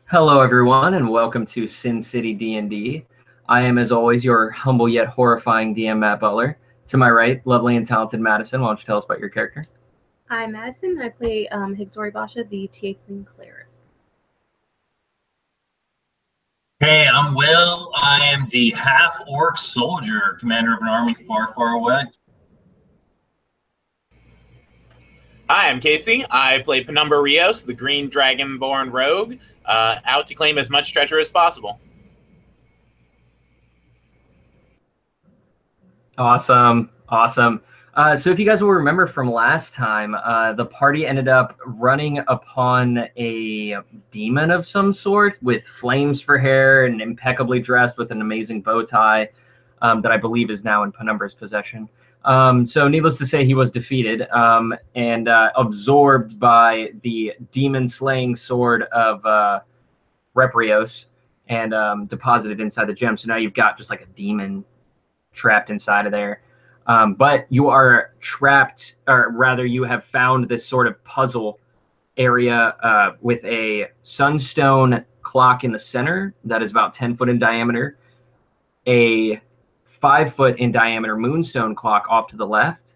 Hello, everyone, and welcome to Cin City D&D. I am, as always, your humble yet horrifying DM, Matt Butler. To my right, lovely and talented Madison. Why don't you tell us about your character? I'm Madison. I play Hixsori Basha, the Tiefling Cleric. Hey, I'm Will. I am the half-orc soldier, commander of an army far, far away. Hi, I'm Casey. I play Penumbra Rios, the green dragonborn rogue, out to claim as much treasure as possible. Awesome. So if you guys will remember from last time, the party ended up running upon a demon of some sort with flames for hair and impeccably dressed with an amazing bow tie that I believe is now in Penumbra's possession. So needless to say, he was defeated and absorbed by the demon-slaying sword of Reprious and deposited inside the gem. So now you've got just like a demon trapped inside of there. But you are trapped, or rather you have found this sort of puzzle area with a sunstone clock in the center that is about 10 foot in diameter, a 5 foot in diameter moonstone clock off to the left,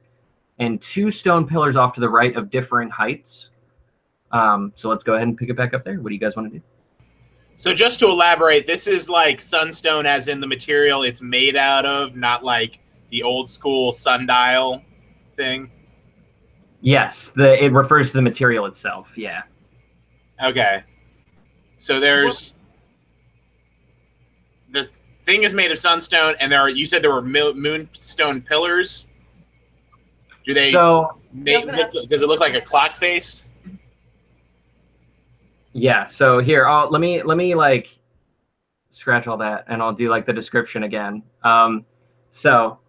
and 2 stone pillars off to the right of differing heights. So let's go ahead and pick it back up there. What do you guys want to do? So just to elaborate, this is like sunstone as in the material it's made out of, not like the old school sundial thing? Yes, it refers to the material itself, yeah. Okay. So there's... The thing is made of sunstone, and you said there were moonstone pillars? Do they... So, does it look like a clock face? Yeah, so here, let me like scratch all that and I'll do like the description again. So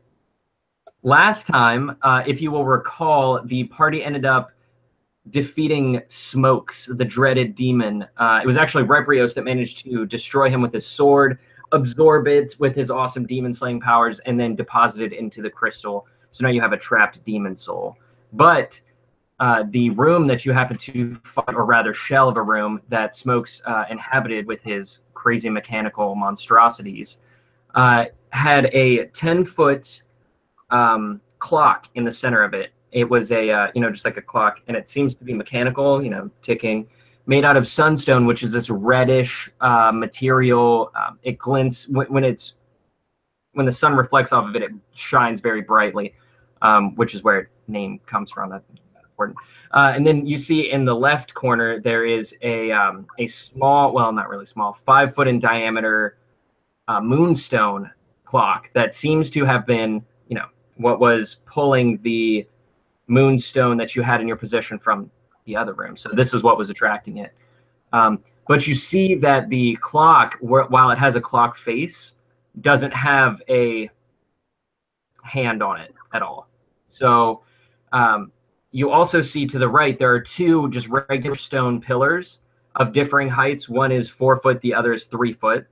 last time, if you will recall, the party ended up defeating Smokes, the dreaded demon. It was actually Reprious that managed to destroy him with his sword, absorb it with his awesome demon slaying powers, and then deposit it into the crystal. So now you have a trapped demon soul. But the room that you happen to find, or rather shell of a room that Smokes inhabited with his crazy mechanical monstrosities, had a 10-foot clock in the center of it. It was a, just like a clock, and it seems to be mechanical, ticking, made out of sunstone, which is this reddish material. It glints when the sun reflects off of it, it shines very brightly, which is where its name comes from. That's important. And then you see in the left corner, there is a small, well, not really small, 5 foot in diameter moonstone clock that seems to have been, what was pulling the moonstone that you had in your possession from the other room. So this is what was attracting it. But you see that the clock, while it has a clock face, doesn't have a hand on it at all. So you also see to the right, there are 2 just regular stone pillars of differing heights. One is 4 foot, the other is 3 foot.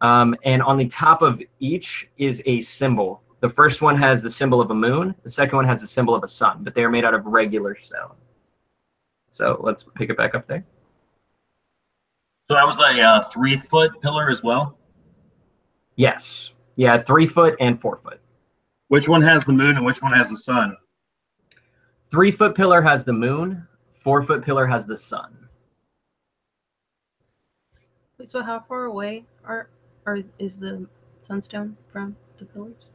And on the top of each is a symbol. The first one has the symbol of a moon. The second one has the symbol of a sun, but they are made out of regular stone. So let's pick it back up there. So that was a 3 foot pillar as well? Yes. Yeah, 3 foot and 4 foot. Which one has the moon and which one has the sun? 3 foot pillar has the moon. 4 foot pillar has the sun. Wait, so how far away is the sunstone from the pillars?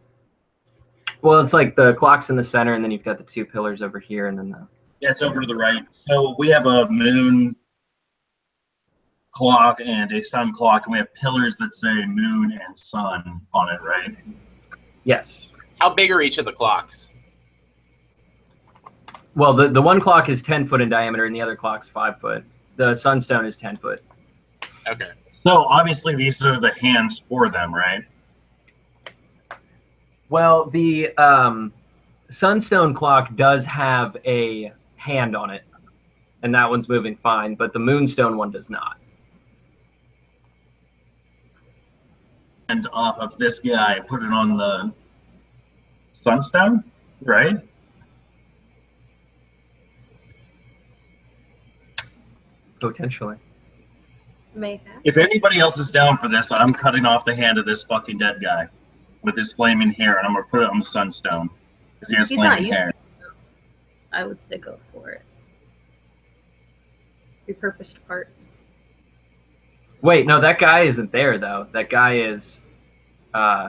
Well, it's like the clock's in the center, and then you've got the 2 pillars over here, and then the... Yeah, it's over to the right. So we have a moon clock and a sun clock, and we have pillars that say moon and sun on it, right? Yes. How big are each of the clocks? Well, the one clock is 10 foot in diameter, and the other clock's 5 foot. The sunstone is 10 foot. Okay. So obviously these are the hands for them, right? Well, the sunstone clock does have a hand on it, and that one's moving fine, but the moonstone one does not. off of this guy, put it on the Sunstone, right? Potentially. Maybe. If anybody else is down for this, I'm cutting off the hand of this fucking dead guy with his flaming hair, and I'm gonna put it on the Sunstone because he has He's not flaming hair. I would say go for it. Repurposed parts. Wait, no, that guy isn't there though. That guy is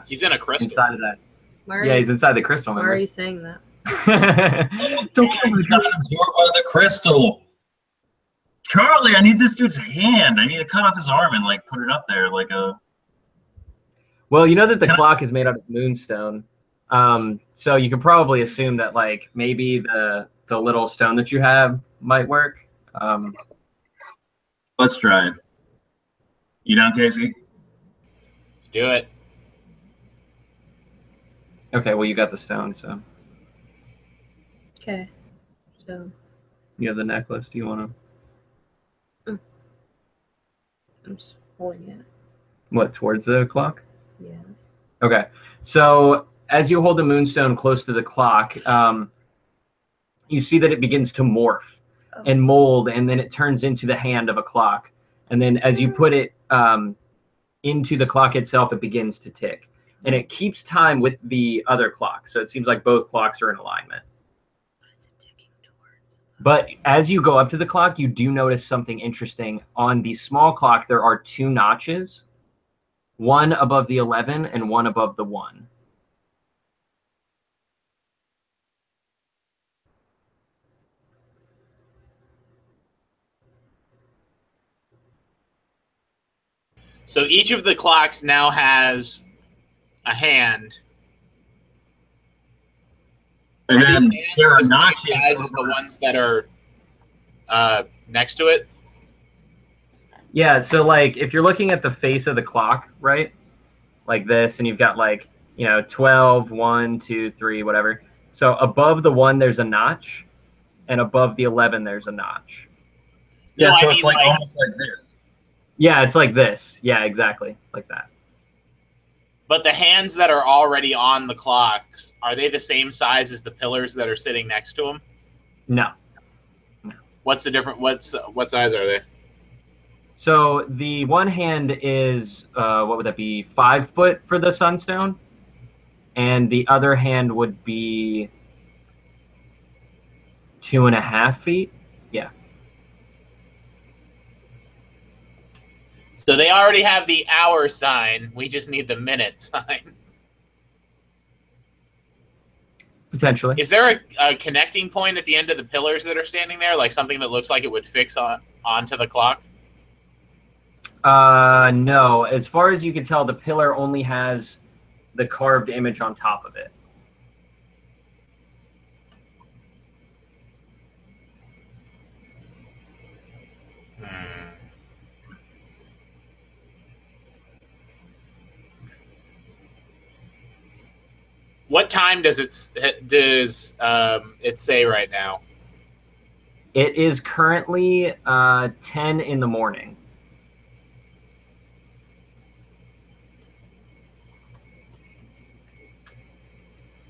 He's in a crystal. inside of that. Why Yeah, are he's you, inside the crystal. why are Remember? you saying that? Don't kill me. He got absorbed by the crystal. Charlie, I need this dude's hand. I need to cut off his arm and like put it up there like a. Well, you know that the Can I- clock is made out of moonstone, so you can probably assume that like maybe the little stone that you have might work. Let's try it. You down, Casey? Let's do it. Okay, well you got the stone, so Okay. So you have the necklace. Do you want to I'm just holding it. what towards the clock? Yes. Okay, so as you hold the moonstone close to the clock, you see that it begins to morph and mold, and then it turns into the hand of a clock. And then as you put it into the clock itself, it begins to tick. And it keeps time with the other clock. So it seems like both clocks are in alignment. What is it ticking towards? But as you go up to the clock, you do notice something interesting. On the small clock, there are 2 notches, one above the 11 and one above the 1. So each of the clocks now has a hand. And Are these then hands there are the same notches. size as the ones that are next to it. Yeah, so like if you're looking at the face of the clock, right? Like this, and you've got like, 12, 1, 2, 3, whatever. So above the 1, there's a notch, and above the 11, there's a notch. Yeah, No, so I it's mean, like like- almost like this. Yeah, it's like this. Yeah, exactly. Like that. But the hands that are already on the clocks, are they the same size as the pillars that are sitting next to them? No. What's the different? What size are they? So the one hand is, what would that be, 5 foot for the sunstone? And the other hand would be 2.5 feet. Yeah. So they already have the hour sign. We just need the minute sign. Potentially. Is there a connecting point at the end of the pillars that are standing there, like something that looks like it would fix onto the clock? No. As far as you can tell, the pillar only has the carved image on top of it. What time does it say right now? It is currently 10 in the morning.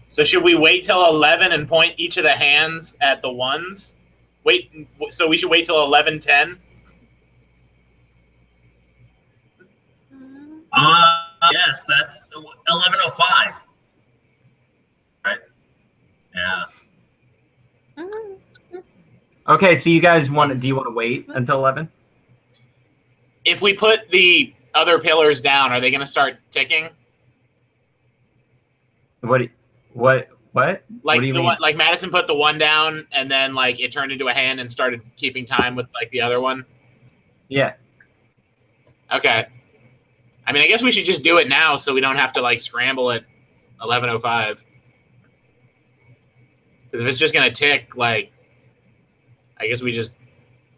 So should we wait till 11 and point each of the hands at the ones? So we should wait till 11:10? Yes, that's 11:05. Right? Yeah. Okay, so you guys do you want to wait until 11? If we put the other pillars down, are they going to start ticking? What? Like What do you mean? one, like Madison put the one down, and then like it turned into a hand and started keeping time with like the other one. Yeah. Okay. I mean, I guess we should just do it now, so we don't have to like scramble at 11:05. Because if it's just gonna tick, like, I guess we just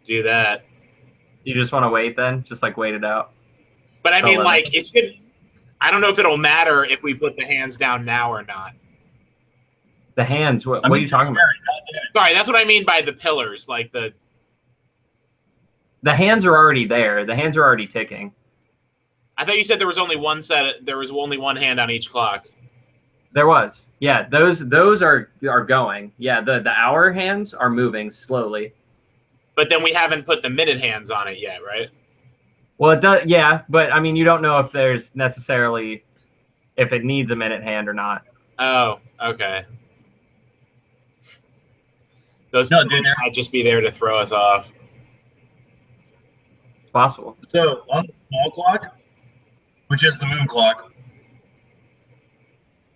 do that. You just want to wait then? Just like wait it out? But I mean, 11. like, it should. I don't know if it'll matter if we put the hands down now or not. The hands, what are you talking about? Sorry, that's what I mean by the pillars, like the. The hands are already there. The hands are already ticking. I thought you said there was only one set. There was only one hand on each clock. There was. Yeah, those are going. Yeah, the hour hands are moving slowly. But then we haven't put the minute hands on it yet, right? Well, it does. Yeah, but I mean, you don't know if there's necessarily if it needs a minute hand or not. Oh, okay. Those No, people dude, might just be there to throw us off. It's possible. So on the small clock, which is the moon clock,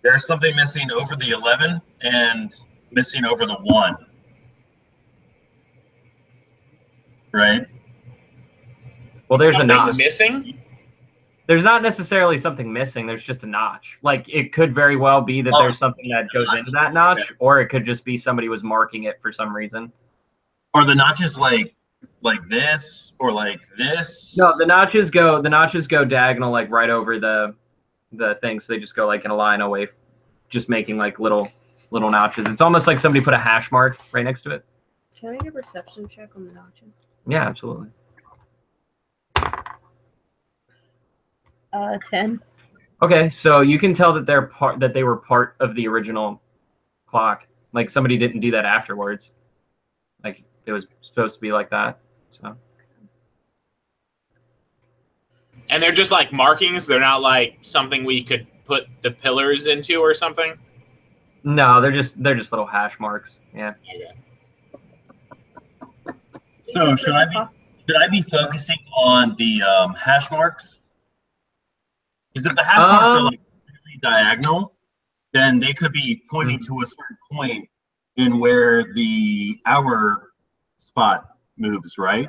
there's something missing over the 11 and missing over the 1. Right? Well, there's a Something notch. missing? There's not necessarily something missing. There's just a notch. Like, it could very well be that there's something that goes into that notch, okay. or it could just be somebody was marking it for some reason. Are the notches like this or like this? No, the notches go diagonal, like right over the thing. So they just go like in a line away, just making like little notches. It's almost like somebody put a hash mark right next to it. Can I get a perception check on the notches? Yeah, absolutely. 10. Okay, so you can tell that they were part of the original clock. Like somebody didn't do that afterwards. Like it was supposed to be like that. So. And they're just like markings. They're not like something we could put the pillars into or something. No, they're just little hash marks. Yeah. Okay. So should I be focusing on the hash marks? Because if the hash marks are like really diagonal, then they could be pointing to a certain point in where the hour spot moves, right?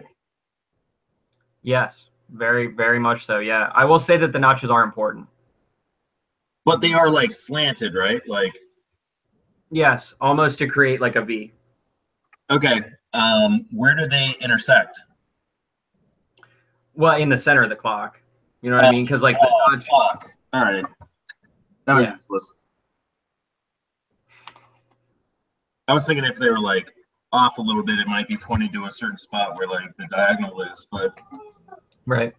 Yes, very, very much so. Yeah, I will say that the notches are important. But they are like slanted, right? Like, yes, almost to create like a V. okay, where do they intersect? Well, in the center of the clock. You know what I mean? Because like the notch. Clock. All right. That was Yeah. useless. I was thinking if they were like off a little bit, it might be pointing to a certain spot where like the diagonal is, but Right.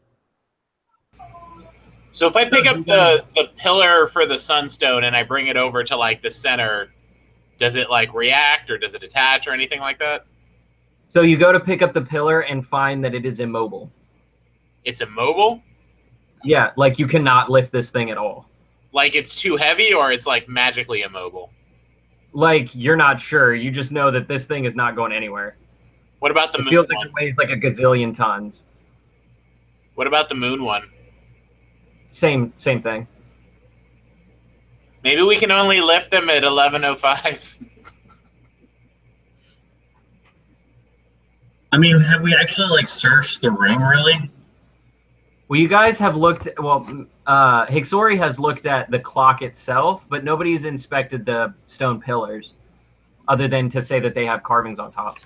So if I pick up the pillar for the sunstone and I bring it over to like the center, does it like react or does it attach or anything like that? So you go to pick up the pillar and find that it is immobile. It's immobile? Yeah, like you cannot lift this thing at all. Like it's too heavy or it's like magically immobile? Like you're not sure. You just know that this thing is not going anywhere. What about the It moon feels one? like it weighs like a gazillion tons. What about the moon one? Same thing. Maybe we can only lift them at 11:05. I mean, have we actually like searched the room really? Well, you guys have looked. Well, Hixsori has looked at the clock itself, but nobody's inspected the stone pillars, other than to say that they have carvings on top.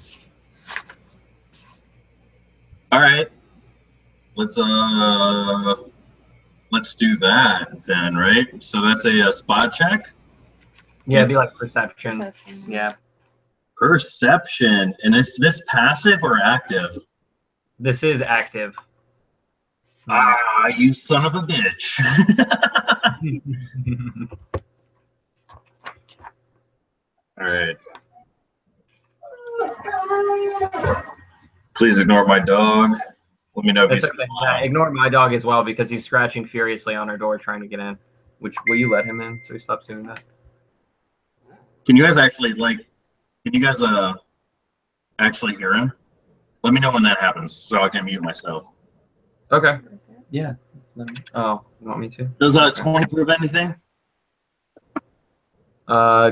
All right, let's do that then, right? So that's a spot check. Yeah, it'd be like perception. Perception. Yeah, Perception, and is this passive or active? this is active. Ah, you son of a bitch. All right. Please ignore my dog. Let me know if That's he's okay. Yeah, ignore my dog as well because he's scratching furiously on our door trying to get in. Which will you let him in so he stops doing that? Can you guys actually actually hear him? Let me know when that happens so I can mute myself. Okay. Yeah. Oh, you want me to? Does 20 prove anything?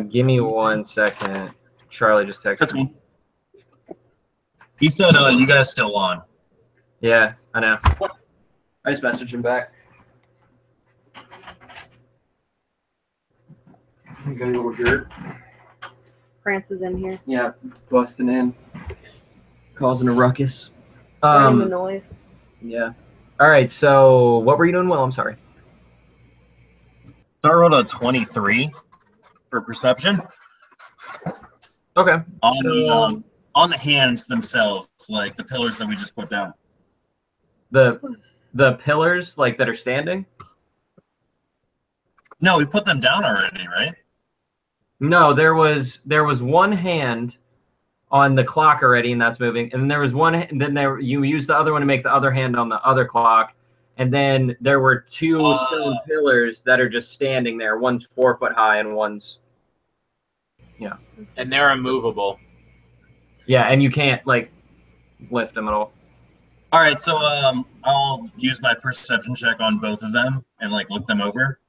Give me 1 second. Charlie just That's texted me. me. He said you guys still on. Yeah, I know. I just messaged him back. You got a little jerk. France is in here. Yeah, busting in, causing a ruckus. Running the noise. Yeah. All right. So, what were you doing? Well, I'm sorry. So I rolled a 23 for perception. Okay. On the hands themselves, like the pillars that we just put down. The the pillars like that are standing? No, we put them down already, right? No, there was one hand on the clock already, and that's moving. And then there was one, and then you used the other one to make the other hand on the other clock. And then there were two stone pillars that are just standing there. One's 4 foot high, and one's And they're immovable. yeah, and you can't like lift them at all. All right, so I'll use my perception check on both of them and like look them over.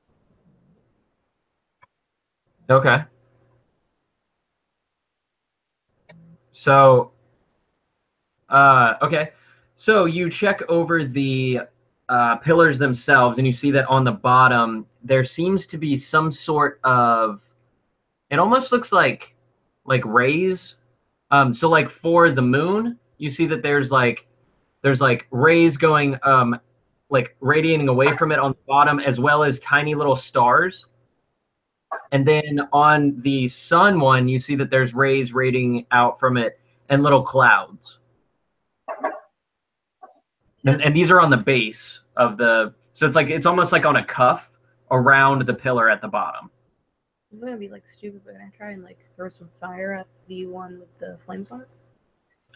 Okay. So, okay. So you check over the pillars themselves, and you see that on the bottom there seems to be some sort of. It almost looks like rays. So like for the moon, you see that there's like rays going like radiating away from it on the bottom, as well as tiny little stars. And then on the sun one, you see that there's rays radiating out from it and little clouds. And these are on the base of the, so it's almost like on a cuff around the pillar at the bottom. This is gonna be like stupid, but can I try and like throw some fire at the one with the flames on it?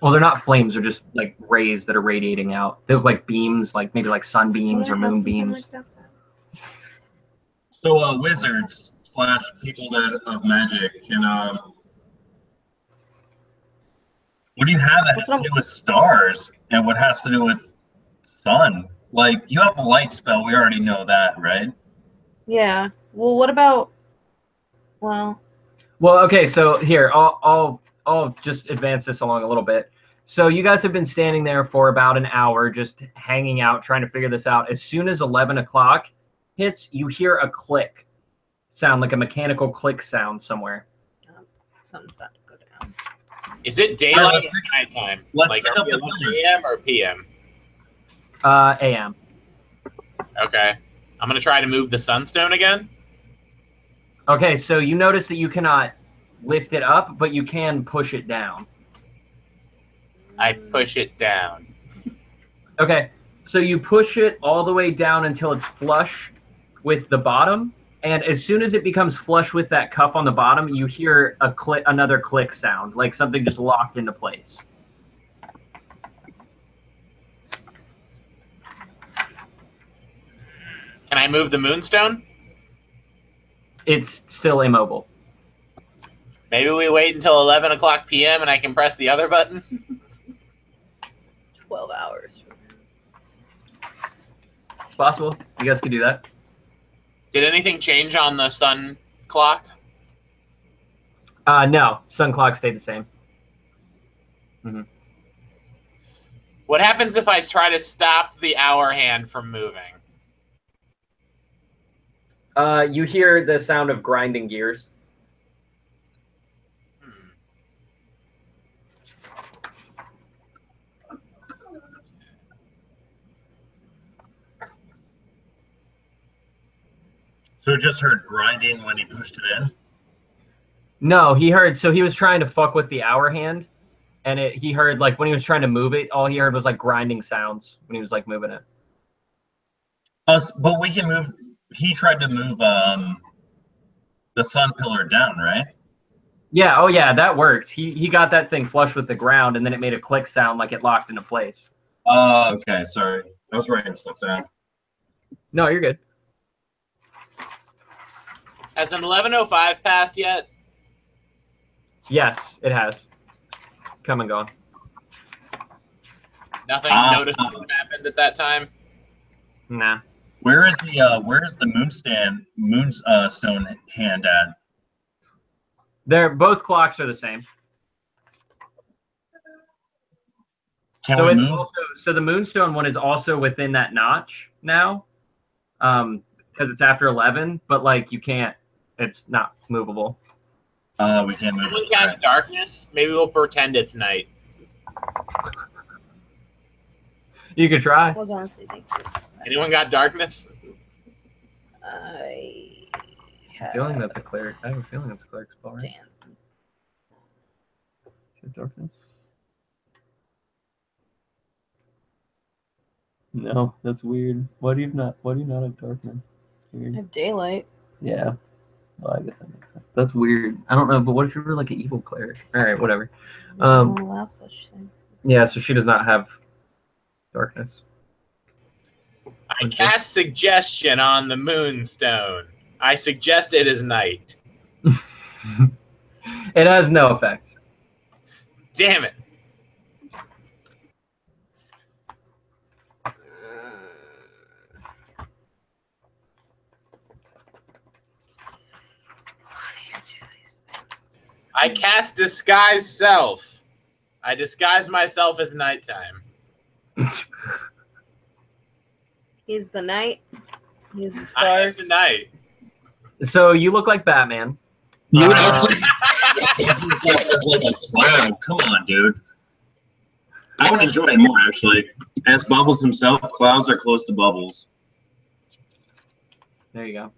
Well, they're not flames; they're just like rays that are radiating out. They look like beams, like maybe like sunbeams or moonbeams. Like So wizards / people that of magic can what do you have that has to do with stars and what has to do with sun? Like you have a light spell, we already know that, right? Yeah. Well, what about? Well, okay. So here, I'll just advance this along a little bit. So you guys have been standing there for about an hour, just hanging out, trying to figure this out. As soon as 11 o'clock hits, you hear a click sound, like a mechanical click sound somewhere. Something's about to go down. Is it daylight or nighttime? Let's Like pick up the AM or PM? AM. Okay. I'm gonna try to move the sunstone again. Okay, so you notice that you cannot lift it up, but you can push it down. I push it down. Okay, so you push it all the way down until it's flush with the bottom, and as soon as it becomes flush with that cuff on the bottom, you hear a click, another click sound, like something just locked into place. Can I move the moonstone? It's still immobile. Maybe we wait until 11 o'clock PM and I can press the other button? 12 hours. It's possible. You guys could do that. Did anything change on the sun clock? No. Sun clock stayed the same. Mm-hmm. What happens if I try to stop the hour hand from moving? You hear the sound of grinding gears. So just heard grinding when he pushed it in? No, he heard, so he was trying to fuck with the hour hand, and he heard, like, when he was trying to move it, all he heard was, like, grinding sounds when he was, like, moving it. But we can move, he tried to move the sun pillar down, right? Yeah, oh yeah, that worked. He got that thing flush with the ground, and then it made a click sound like it locked into place. Okay, sorry. I was writing stuff down. No, you're good. Has an 11:05 passed yet? Yes, it has. Come and gone. Nothing noticeable happened at that time? Nah. Where is the moonstone hand at? They're both clocks are the same. Can So we it's move? also, so the moonstone one is also within that notch now, because it's after 11. But like you can't, it's not movable. We can't move. Can we cast darkness? Maybe we'll pretend it's night. You could try. I was honestly thinking. Anyone got darkness? I have. Feeling that's a cleric. I have a feeling that's a cleric spell, right? Damn. Darkness. No, that's weird. Why do you not have darkness? It's I weird. have daylight. Yeah. Well, I guess that makes sense. That's weird. I don't know, but what if you were like an evil cleric? All right, whatever. I don't allow such things. Yeah, so she does not have darkness. I cast suggestion on the moonstone. I suggest it is night. It has no effect. Damn it. I cast disguise self. I disguise myself as nighttime. He's the night. He's the I am stars. the night. So you look like Batman. You actually like a cloud. Come on, dude. I would enjoy it more, actually. As Bubbles himself, clouds are close to Bubbles. There you go.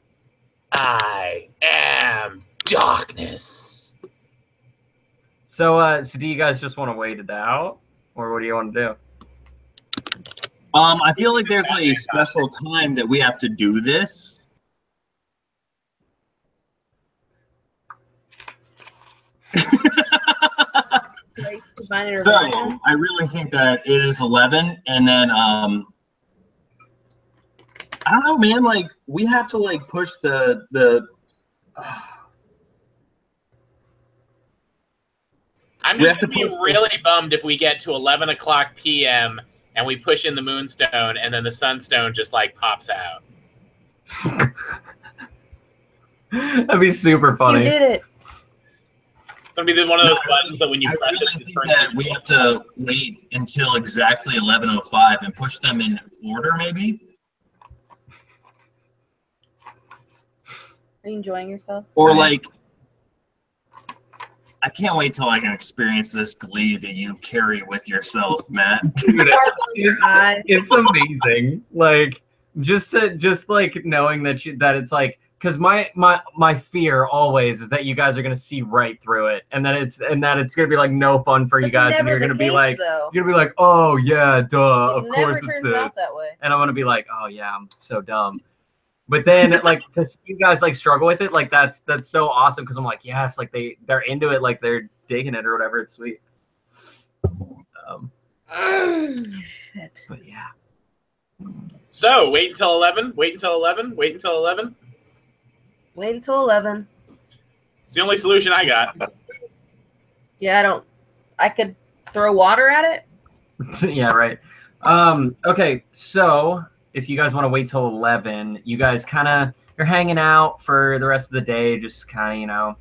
I am darkness. So, so do you guys just want to wait it out, or what do you want to do? I feel like there's a special time that we have to do this. So I really think that it is 11, and then I don't know, man. Like we have to like push the. I'm just going to be really bummed if we get to 11 o'clock p.m. and we push in the moonstone and then the sunstone just like pops out. That'd be super funny. You did it. It's going to be one of those buttons that when you press really it, think that we have to wait until exactly 11:05 and push them in order, maybe. Are you enjoying yourself? Or like, I can't wait till I can experience this glee that you carry with yourself, Matt. It's amazing. Like just like knowing that it's like, because my fear always is that you guys are gonna see right through it, and that it's gonna be like no fun for you guys, and you're gonna be like, oh yeah, duh, of course it's this, that way. and I'm gonna be like, oh yeah, I'm so dumb. But then, like, to see you guys like struggle with it, like that's so awesome, because I'm like, yes, like they're into it, like they're digging it or whatever. It's sweet. Shit. But yeah. So wait until 11. Wait until 11. Wait until 11. Wait until 11. It's the only solution I got. Yeah, I could throw water at it. Yeah, right. Okay, so if you guys want to wait till 11, you guys you're hanging out for the rest of the day, just kind of,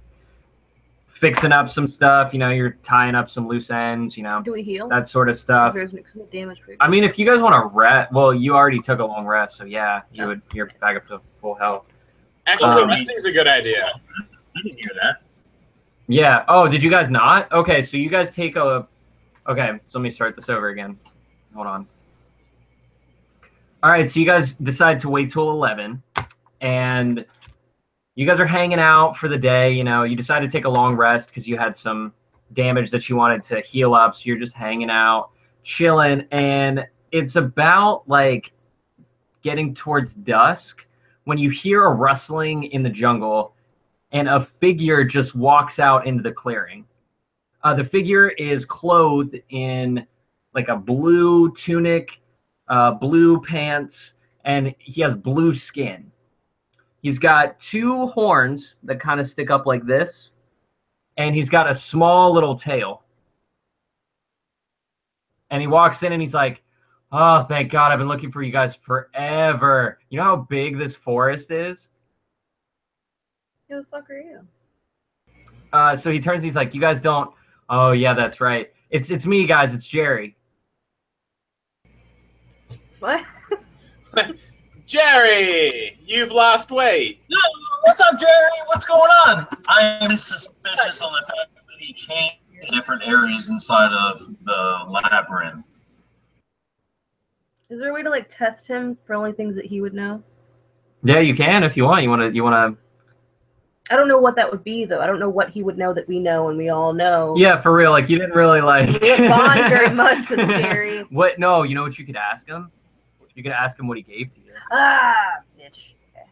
fixing up some stuff, you're tying up some loose ends, Do we heal? that sort of stuff. Damage I mean, if you guys want to rest, well, you already took a long rest, so yeah, you're back up to full health. Actually, resting's a good idea. I didn't hear that. Yeah. Oh, did you guys not? Okay, so you guys take a... Okay, so let me start this over again. Hold on. All right, so you guys decide to wait till 11, and you guys are hanging out for the day. You decide to take a long rest because you had some damage that you wanted to heal up, so you're just hanging out, chilling, and it's about, like, getting towards dusk when you hear a rustling in the jungle, and a figure just walks out into the clearing. The figure is clothed in like a blue tunic, blue pants, and he has blue skin. He's got two horns that kind of stick up like this, and he's got a small little tail. And he walks in and he's like, oh, thank God, I've been looking for you guys forever. You know how big this forest is? Who the fuck are you? So he turns, he's like, you guys don't... Oh, yeah, that's right. It's me, guys. It's Jerry. What? Jerry, you've lost weight. No, what's up, Jerry? What's going on? I am suspicious of the fact that he changed different areas inside of the labyrinth. Is there a way to like test him for only things that he would know? Yeah, you can if you want. You want to. I don't know what that would be though. I don't know what he would know that we know and we all know. Yeah, for real. Like you didn't really like. We didn't bond very much with Jerry. What? No, you know what you could ask him You could ask him what he gave to you. Ah, bitch. Okay.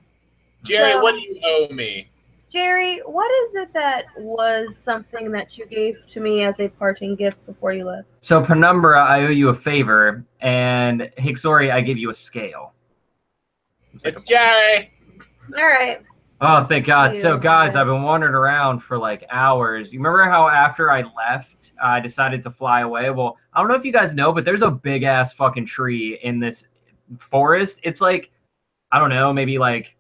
Jerry, So, what do you owe me? Jerry, what is it that was something that you gave to me as a parting gift before you left? So Penumbra, I owe you a favor, and Hixsori, I give you a scale. It's Jerry. All right. Oh, thank God. So, guys, Yes. I've been wandering around for like hours. You remember how after I left, I decided to fly away? Well, I don't know if you guys know, but there's a big ass fucking tree in this forest. It's like, I don't know, maybe like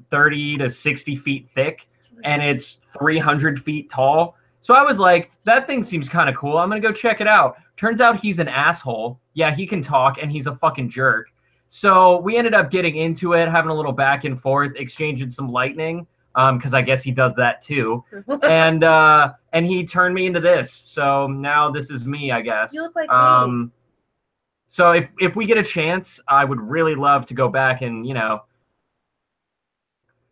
30 to 60 feet thick, and it's 300 feet tall. So I was like, that thing seems kind of cool. I'm going to go check it out. Turns out he's an asshole. Yeah, he can talk, and he's a fucking jerk. So we ended up getting into it, having a little back and forth, exchanging some lightning, because I guess he does that too. And he turned me into this. So now this is me, I guess. You look like me. So if we get a chance, I would really love to go back and,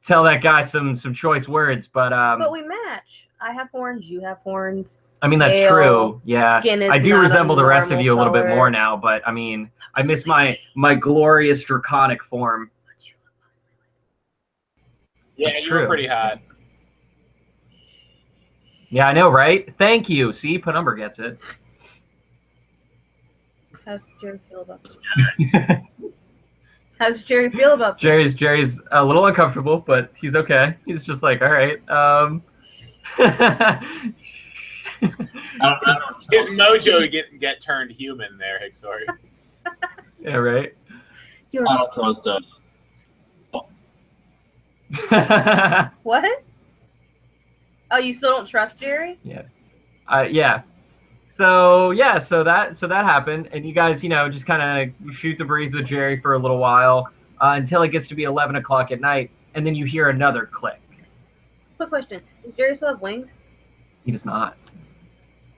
tell that guy some choice words. But we match. I have horns. You have horns. I mean, that's Tail, true. Yeah, skin is I do not resemble the rest of normal you a little bit color. more now, but I mean, I miss my glorious draconic form. Yeah, That's you were true. pretty hot. Yeah, I know, right? Thank you. See, Penumbra gets it. How's Jerry feel about this? How's Jerry feel about this? Jerry's a little uncomfortable, but he's okay. He's just like, all right. His mojo get turned human there, Hixsori. Yeah, right. I don't trust What? Oh, you still don't trust Jerry? Yeah. Yeah. So that happened, and you guys, just kind of shoot the breeze with Jerry for a little while until it gets to be 11 o'clock at night, and then you hear another click. Quick question: does Jerry still have wings? He does not,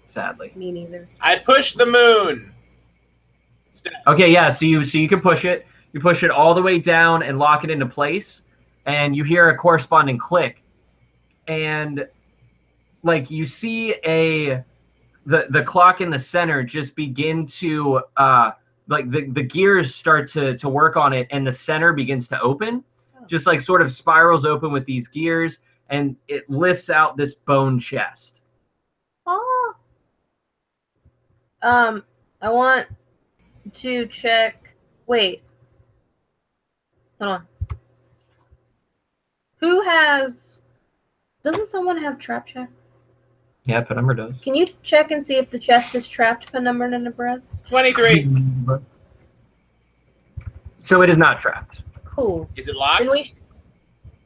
sadly. Me neither. I pushed the moon. Okay, yeah. So you can push it. You push it all the way down and lock it into place, and you hear a corresponding click, and like you see the clock in the center just begin to like the gears start to work on it, and the center begins to open, just like sort of spirals open with these gears, and it lifts out this bone chest. Oh. I want to check. Wait. Hold on. Who has? Doesn't someone have trap check? Yeah, Penumbra does. Can you check and see if the chest is trapped, Penumbra and Nebraska? 23. So it is not trapped. Cool. Is it locked? Then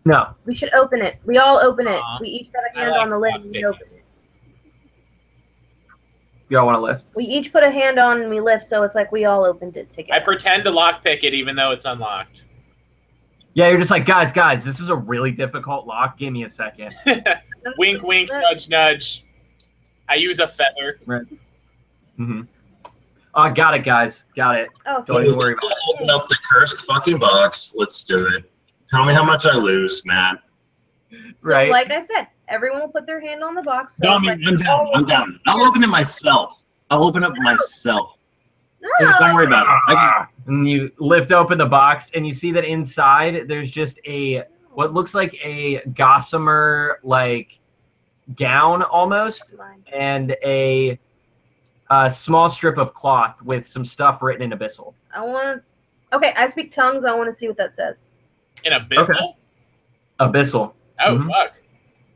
No. we should open it. We all open it. We each got a hand like on the lid lock and we open it. Y'all want to lift? We each put a hand on and we lift, so it's like we all opened it I together. pretend to lockpick it even though it's unlocked. Yeah, you're just like, guys, this is a really difficult lock. Give me a second. Wink, wink, nudge, nudge. I use a feather. Right. Mm-hmm. Got it, guys. Got it. Oh, Don't even worry about it. Open up the cursed fucking box. Let's do it. Tell me how much I lose, man. So, Right. like I said, everyone will put their hand on the box. So No, I it's mean, like, I'm down. I'm down. I'll open it myself. I'll open up myself. No, Don't worry about it. And you lift open the box, and you see that inside there's just what looks like a gossamer like gown almost, and a small strip of cloth with some stuff written in abyssal. Okay, I speak tongues. I want to see what that says. In abyssal? Okay. Abyssal. Oh, Mhm. fuck.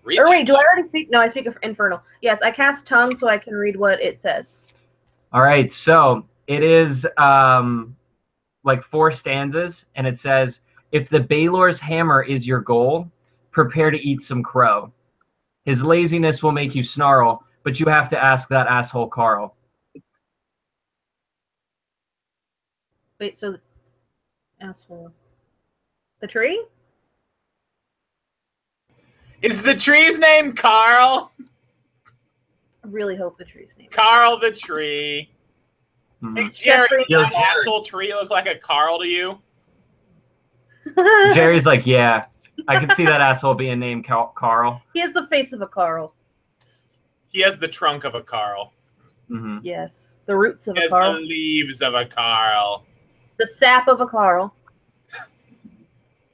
Read Or wait, that. do I already speak? No, I speak of infernal. Yes, I cast tongue so I can read what it says. All right, so it is like 4 stanzas, and it says, "If the Baylor's hammer is your goal, prepare to eat some crow. His laziness will make you snarl, but you have to ask that asshole Carl." Wait, so asshole. The tree? Is the tree's name Carl? I really hope the tree's name. Carl the tree. Mhm. Hey, Jerry, Jeffrey. does that asshole tree look like a Carl to you? Jerry's like, yeah, I can see that asshole being named Carl. He has the face of a Carl. He has the trunk of a Carl. Mm-hmm. Yes, the roots of He a has Carl. the leaves of a Carl. The sap of a Carl.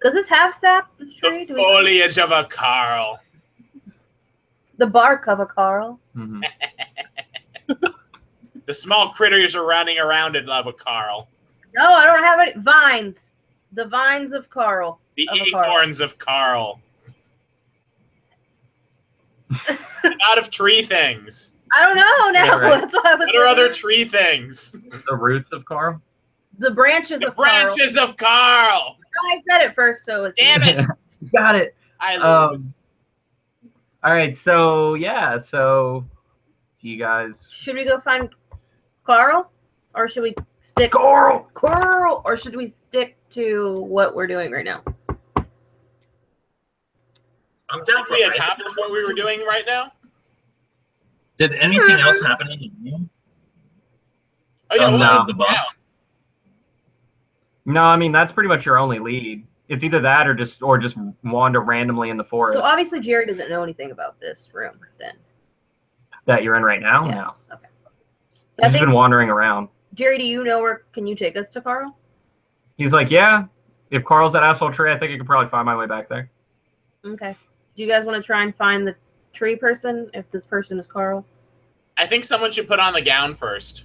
Does this have sap? This tree? The foliage of a Carl. The bark of a Carl. Mm-hmm. The small critters are running around and love a Carl. No, I don't have any vines. The vines of Carl. The of acorns of Carl. Out of tree things. I don't know now. Yeah, right. That's why I was What are thinking. other tree things? The roots of Carl. The branches The of Carl. branches of Carl. I said it first, so it's Damn it. Got it. I lose. All right. So yeah. So you guys. Should we go find Carl, or should we stick Carl. or should we stick to what we're doing right now? I'm down for we it. accomplished what we were doing right now? Did anything else happen in the room? Oh, yeah, Outside no. of the box? No, I mean that's pretty much your only lead. It's either that or just wander randomly in the forest So obviously Jerry doesn't know anything about this room then. that you're in right now. Yes. No, Okay. So I he's think been wandering around. Jerry, do you know where? Can you take us to Carl? He's like, yeah. If Carl's at Asshole Tree, I think I could probably find my way back there. Okay. Do you guys want to try and find the tree person? If this person is Carl. I think someone should put on the gown first.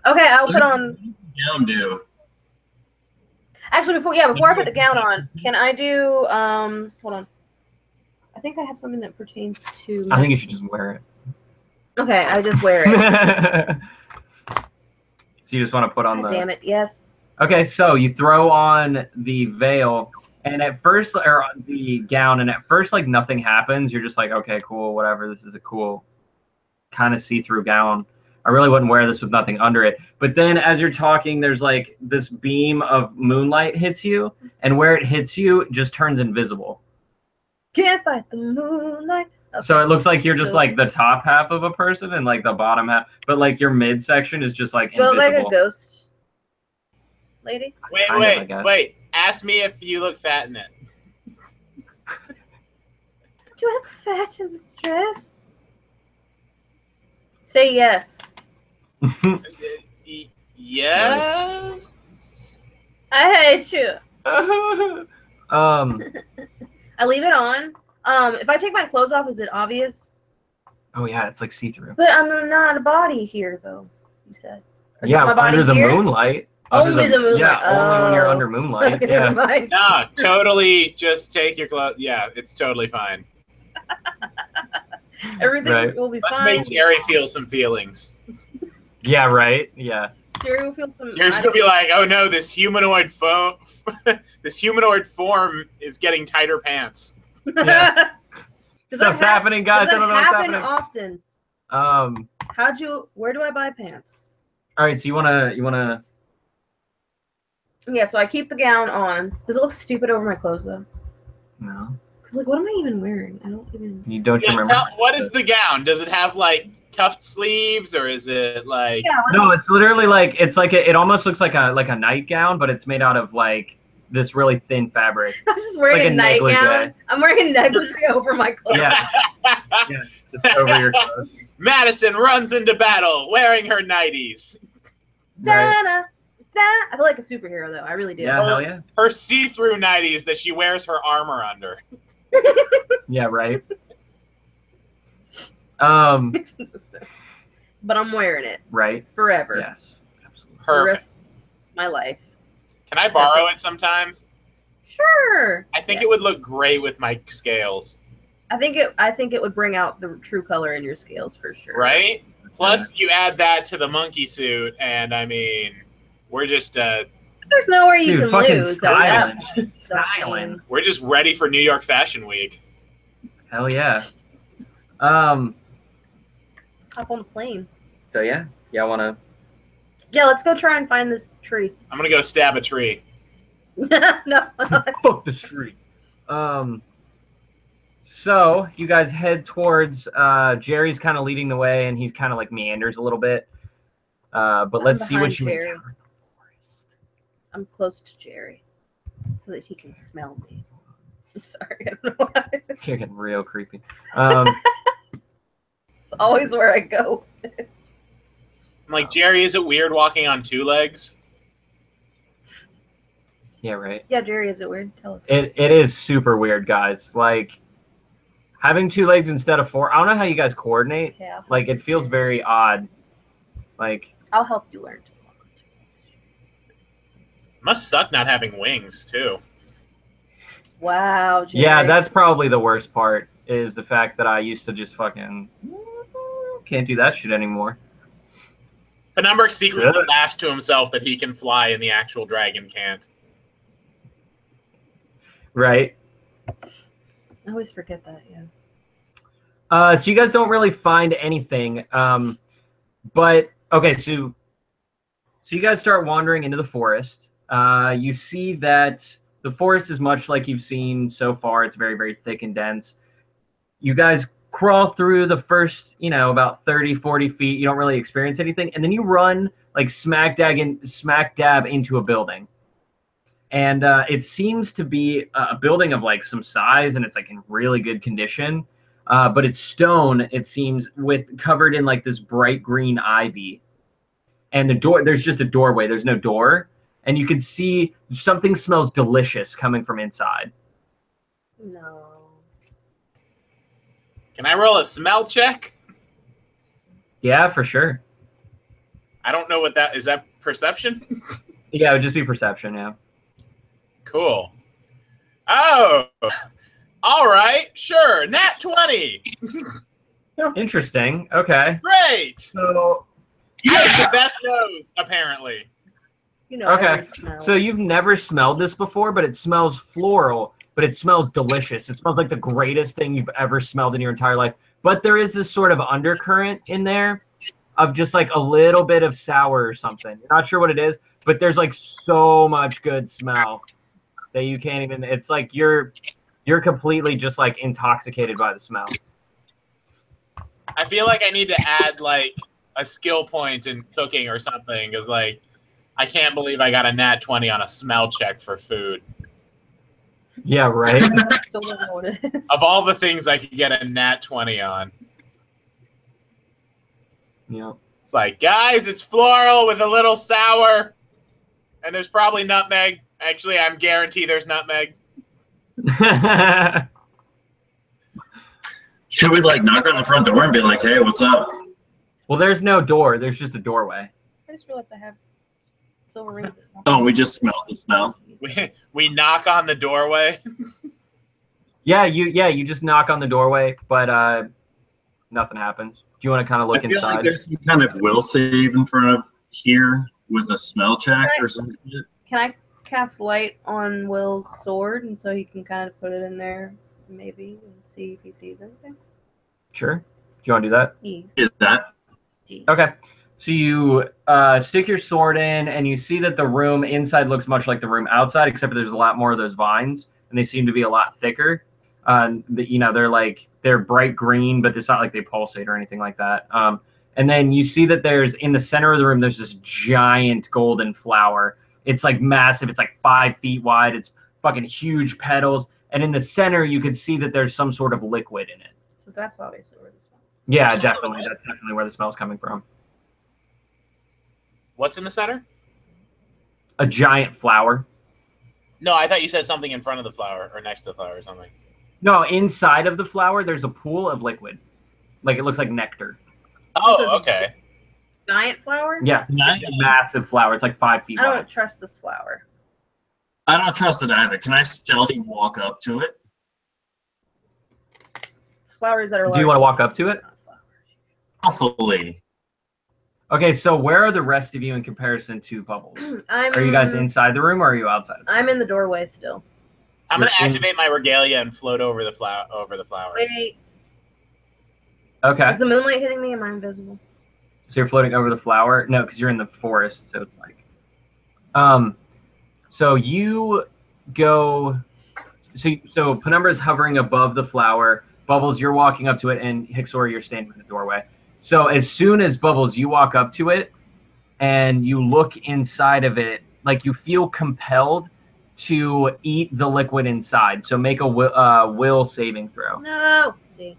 Okay, I'll put on. Down, do. Actually, before I put the gown on, can I do? Hold on. I think I have something that pertains to. I think you should just wear it. Okay, I just wear it. So you just want to put on God the. damn it! Yes. Okay, so you throw on the veil, and at first, or the gown, and at first, like nothing happens. You're just like, okay, cool, whatever. This is a cool, kind of see-through gown. I really wouldn't wear this with nothing under it. But then, as you're talking, there's like this beam of moonlight hits you, and where it hits you, it just turns invisible. Can't fight the moonlight. Okay. So it looks like you're just So- like the top half of a person, and like the bottom half, but like your midsection is just like Do I look invisible. like a ghost lady? Wait, Kind of, I guess. wait. Ask me if you look fat in it. Do I look fat in this dress? Say yes. Yes. I hate you. I leave it on. If I take my clothes off, is it obvious? Oh yeah, it's like see-through. But I'm not a body here, though. You said. Or Yeah, my body under the here? moonlight. Only the moonlight. Yeah, only when you're Oh. under moonlight. Okay, never Yeah. mind. No, totally. Just take your clothes. Yeah, it's totally fine. Everything Right. will be Let's fine. make Jerry feel some feelings. Yeah, right. Yeah. Jerry will feel some. Jerry's gonna be like, "Oh no, this humanoid this humanoid form is getting tighter pants." Yeah. Stuff's happening, guys. I Does don't know that what's happen happening. often? Where do I buy pants? All right. So you wanna. Yeah, so I keep the gown on. Does it look stupid over my clothes though? No. Cause like, what am I even wearing? I don't even. You don't Yeah, remember. what is the gown? Does it have like cuffed sleeves, or is it like? Yeah. No, it's literally like it almost looks like a nightgown, but it's made out of like this really thin fabric. I'm just wearing like a a nightgown. negligee. I'm wearing a negligee over my clothes. Yeah. Yeah. Just over your clothes. Madison runs into battle wearing her nighties. Right. Da-da, da. I feel like a superhero though. I really do. Yeah. Hell yeah. Her see-through nighties that she wears her armor under. Yeah. Right. Makes no sense. But I'm wearing it Right. forever. Yes. Absolutely. For the Perfect. rest of my life. Can I borrow it sometimes? Sure. I think Yeah. it would look great with my scales. I think it would bring out the true color in your scales for sure. Right? Plus, you add that to the monkey suit, and I mean, we're just There's nowhere you Dude, can fucking lose. styling. That's Styling. we're just ready for New York Fashion Week. Hell yeah. Hop on the plane. So yeah, y'all wanna? Yeah, let's go try and find this tree. I'm gonna go stab a tree. No. Fuck the street. So you guys head towards Jerry's kind of leading the way, and he's kind of like meanders a little bit. But let's see what behind you Jerry. encounter in the forest. I'm close to Jerry, so that he can smell me. I'm sorry, I don't know why. You're getting real creepy. It's always where I go. I'm like, Jerry, is it weird walking on two legs? Yeah, right. Yeah, Jerry, is it weird? Tell us. It is super weird, guys. Like having 2 legs instead of 4. I don't know how you guys coordinate. Okay, I'll Like help it feels you. very odd. Like I'll help you learn to walk. Must suck not having wings too. Wow, Jerry. yeah, that's probably the worst part is the fact that I used to just fucking can't do that shit anymore. Penumbra secretly Sure. laughs to himself that he can fly and the actual dragon can't. Right. I always forget that, yeah. So you guys don't really find anything. But okay, so you guys start wandering into the forest. You see that the forest is much like you've seen so far. It's very, very thick and dense. You guys crawl through the first, about 30, 40 feet. You don't really experience anything. And then you run like smack dab into a building. And it seems to be a building of like some size, and it's like in really good condition. But it's stone, it seems, covered in like this bright green ivy. And there's just a doorway. There's no door. And you can see something smells delicious coming from inside. No. Can I roll a smell check? Yeah, for sure. I don't know what that is. That perception? Yeah, it would just be perception, yeah. Cool. Oh, all right, sure. Nat 20. Interesting. Okay. Great. So I have the best nose, apparently. You know, Okay, every smell. so you've never smelled this before, but it smells floral, but it smells delicious. It smells like the greatest thing you've ever smelled in your entire life. But there is this sort of undercurrent in there of just like a little bit of sour or something. You're not sure what it is, but there's like so much good smell that you can't even, it's like you're completely just like intoxicated by the smell. I feel like I need to add like a skill point in cooking or something, because like I can't believe I got a nat 20 on a smell check for food. Yeah, right? Still don't know what it is. Of all the things I could get a nat 20 on. Yeah. It's like, guys, it's floral with a little sour. And there's probably nutmeg. Actually, I'm guaranteed there's nutmeg. Should we like knock on the front door and be like, "Hey, what's up?" Well, there's no door. There's just a doorway. I just realized I have silver rings. Oh, we just smelled the smell. We knock on the doorway. Yeah, you just knock on the doorway, but nothing happens. Do you want to kind of look I feel inside? like there's some kind of will save in front of here with a smell check or something. Can I cast light on Will's sword, and so he can kind of put it in there, maybe, and see if he sees anything? Sure. Do you want to do that? Yes. Is that? Okay. So you stick your sword in, and you see that the room inside looks much like the room outside, except for there's a lot more of those vines, and they seem to be a lot thicker. They're bright green, but it's not like they pulsate or anything like that. And then you see that there's in the center of the room, there's this giant golden flower. It's like massive. It's like 5 feet wide. It's fucking huge petals. And in the center, you can see that there's some sort of liquid in it. So that's obviously where the smell is. Yeah, definitely. That's definitely where the smell's coming from. What's in the center? A giant flower. No, I thought you said something in front of the flower or next to the flower or something. No, inside of the flower, there's a pool of liquid. Like, it looks like nectar. Oh, okay. Giant flower? Yeah, Giant. a massive flower. It's like 5 feet I wide. don't trust this flower. I don't trust it either. Can I stealthy walk up to it? Flowers that are large. Do you want to walk up to it? Hopefully. Okay, so where are the rest of you in comparison to Bubbles? I'm, Are you guys inside the room or are you outside? I'm in the doorway still. I'm gonna You're in- activate my regalia and float over the flower. Wait, Okay, is the moonlight hitting me? Am I invisible? so you're floating over the flower? No, because you're in the forest, so it's like... So you go... So Penumbra's hovering above the flower. Bubbles, you're walking up to it, and Hixsori, you're standing in the doorway. So as soon as Bubbles, you walk up to it, and you look inside of it, like you feel compelled to eat the liquid inside. So make a will saving throw. No. See.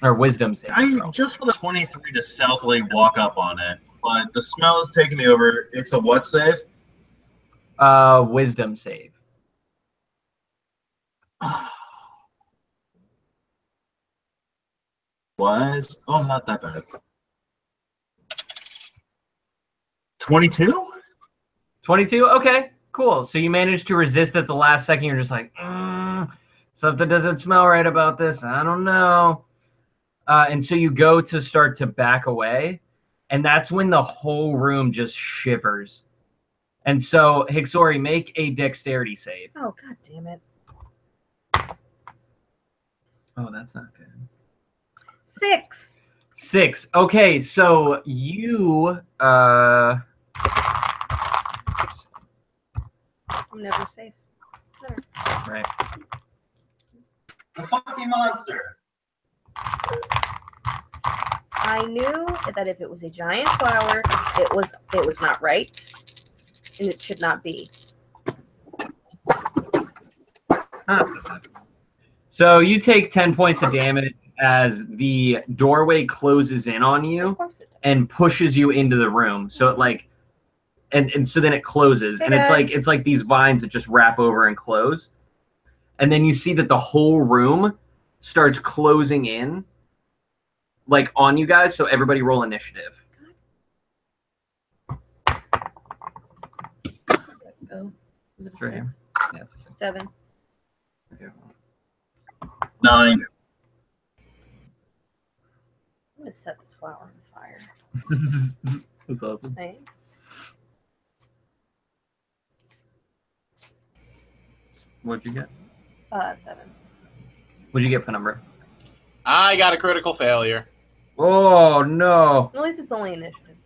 Or wisdom saving I throw. just for the 23 to stealthily walk up on it, but the smell is taking me over. It's a what save? Wisdom save. Not that bad. 22? 22? Okay, cool. So you managed to resist at the last second. You're just like, something doesn't smell right about this. I don't know. And so you go to start to back away, and that's when the whole room just shivers. And so, Hixsori, make a dexterity save. Oh, god damn it. Oh, that's not good. 6. 6. Okay, so you I'm never safe. Never. right. The fucking monster. I knew that if it was a giant flower, it was not right, and it should not be. So you take 10 points of damage as the doorway closes in on you and pushes you into the room. So it like, and so then it closes, Hey and guys. it's like these vines that just wrap over and close, and then you see that the whole room starts closing in, like on you guys. So everybody roll initiative. Oh, was it a Right here. 6? Yeah, it's a 6. 7. Okay. 9. I'm gonna set this flower on fire. That's awesome. Thanks. What'd you get? 7. What'd you get, Penumbra? I got a critical failure. Oh no! At least it's only initiative.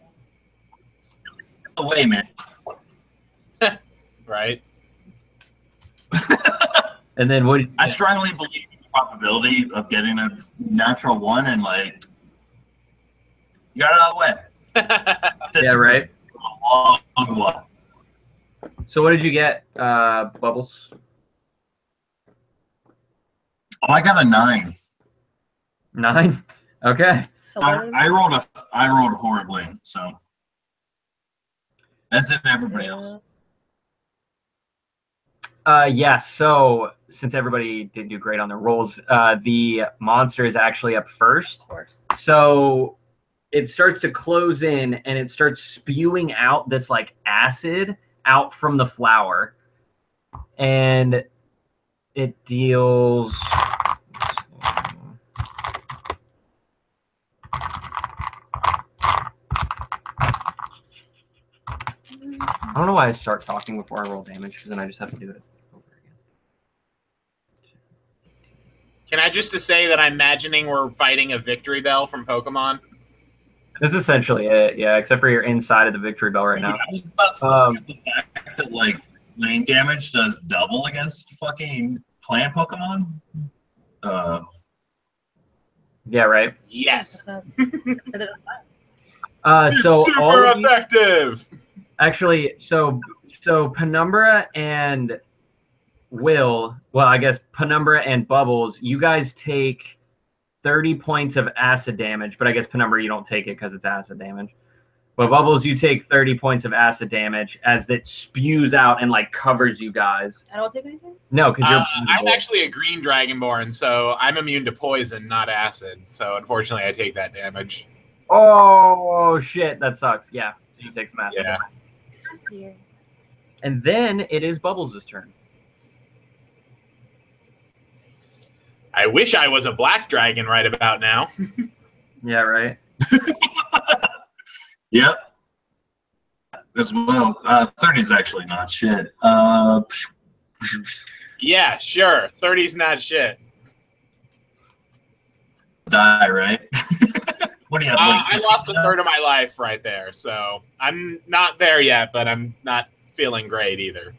Oh, wait a minute. Right? And then what? I strongly believe in the probability of getting a natural 1 and like you got it out of the way. That's Yeah, right. a long one. So what did you get, Bubbles? Oh, I got a 9. 9. Okay. So I rolled horribly, so as did everybody else. Yeah. So since everybody did do great on their rolls, the monster is actually up first. Of course. So it starts to close in, and it starts spewing out this like acid out from the flower, and it deals. I don't know why I start talking before I roll damage, because then I just have to do it over again. Can I just say that I'm imagining we're fighting a victory bell from Pokemon? That's essentially it, yeah, except for you're inside of the victory bell right now. I was about to look at the fact that like lane damage does double against fucking plant Pokemon. Yeah, right. Yes. Set it So It's all super of you, effective. actually, so Penumbra and Will, well, I guess Penumbra and Bubbles, you guys take 30 points of acid damage, but I guess Penumbra, you don't take it because it's acid damage. But Bubbles, you take 30 points of acid damage as it spews out and like covers you guys. I don't take anything? No, because you're. I'm actually a green dragonborn, so I'm immune to poison, not acid. So unfortunately, I take that damage. Oh shit, that sucks. Yeah, so you take some acid. Yeah. Here. And then it is Bubbles' turn. I wish I was a black dragon right about now. Yeah, right. Yep. As well, 30 is actually not shit. Yeah, sure. 30's not shit. Die, right? What do you have? I lost a third of my life right there, so I'm not there yet, but I'm not feeling great either.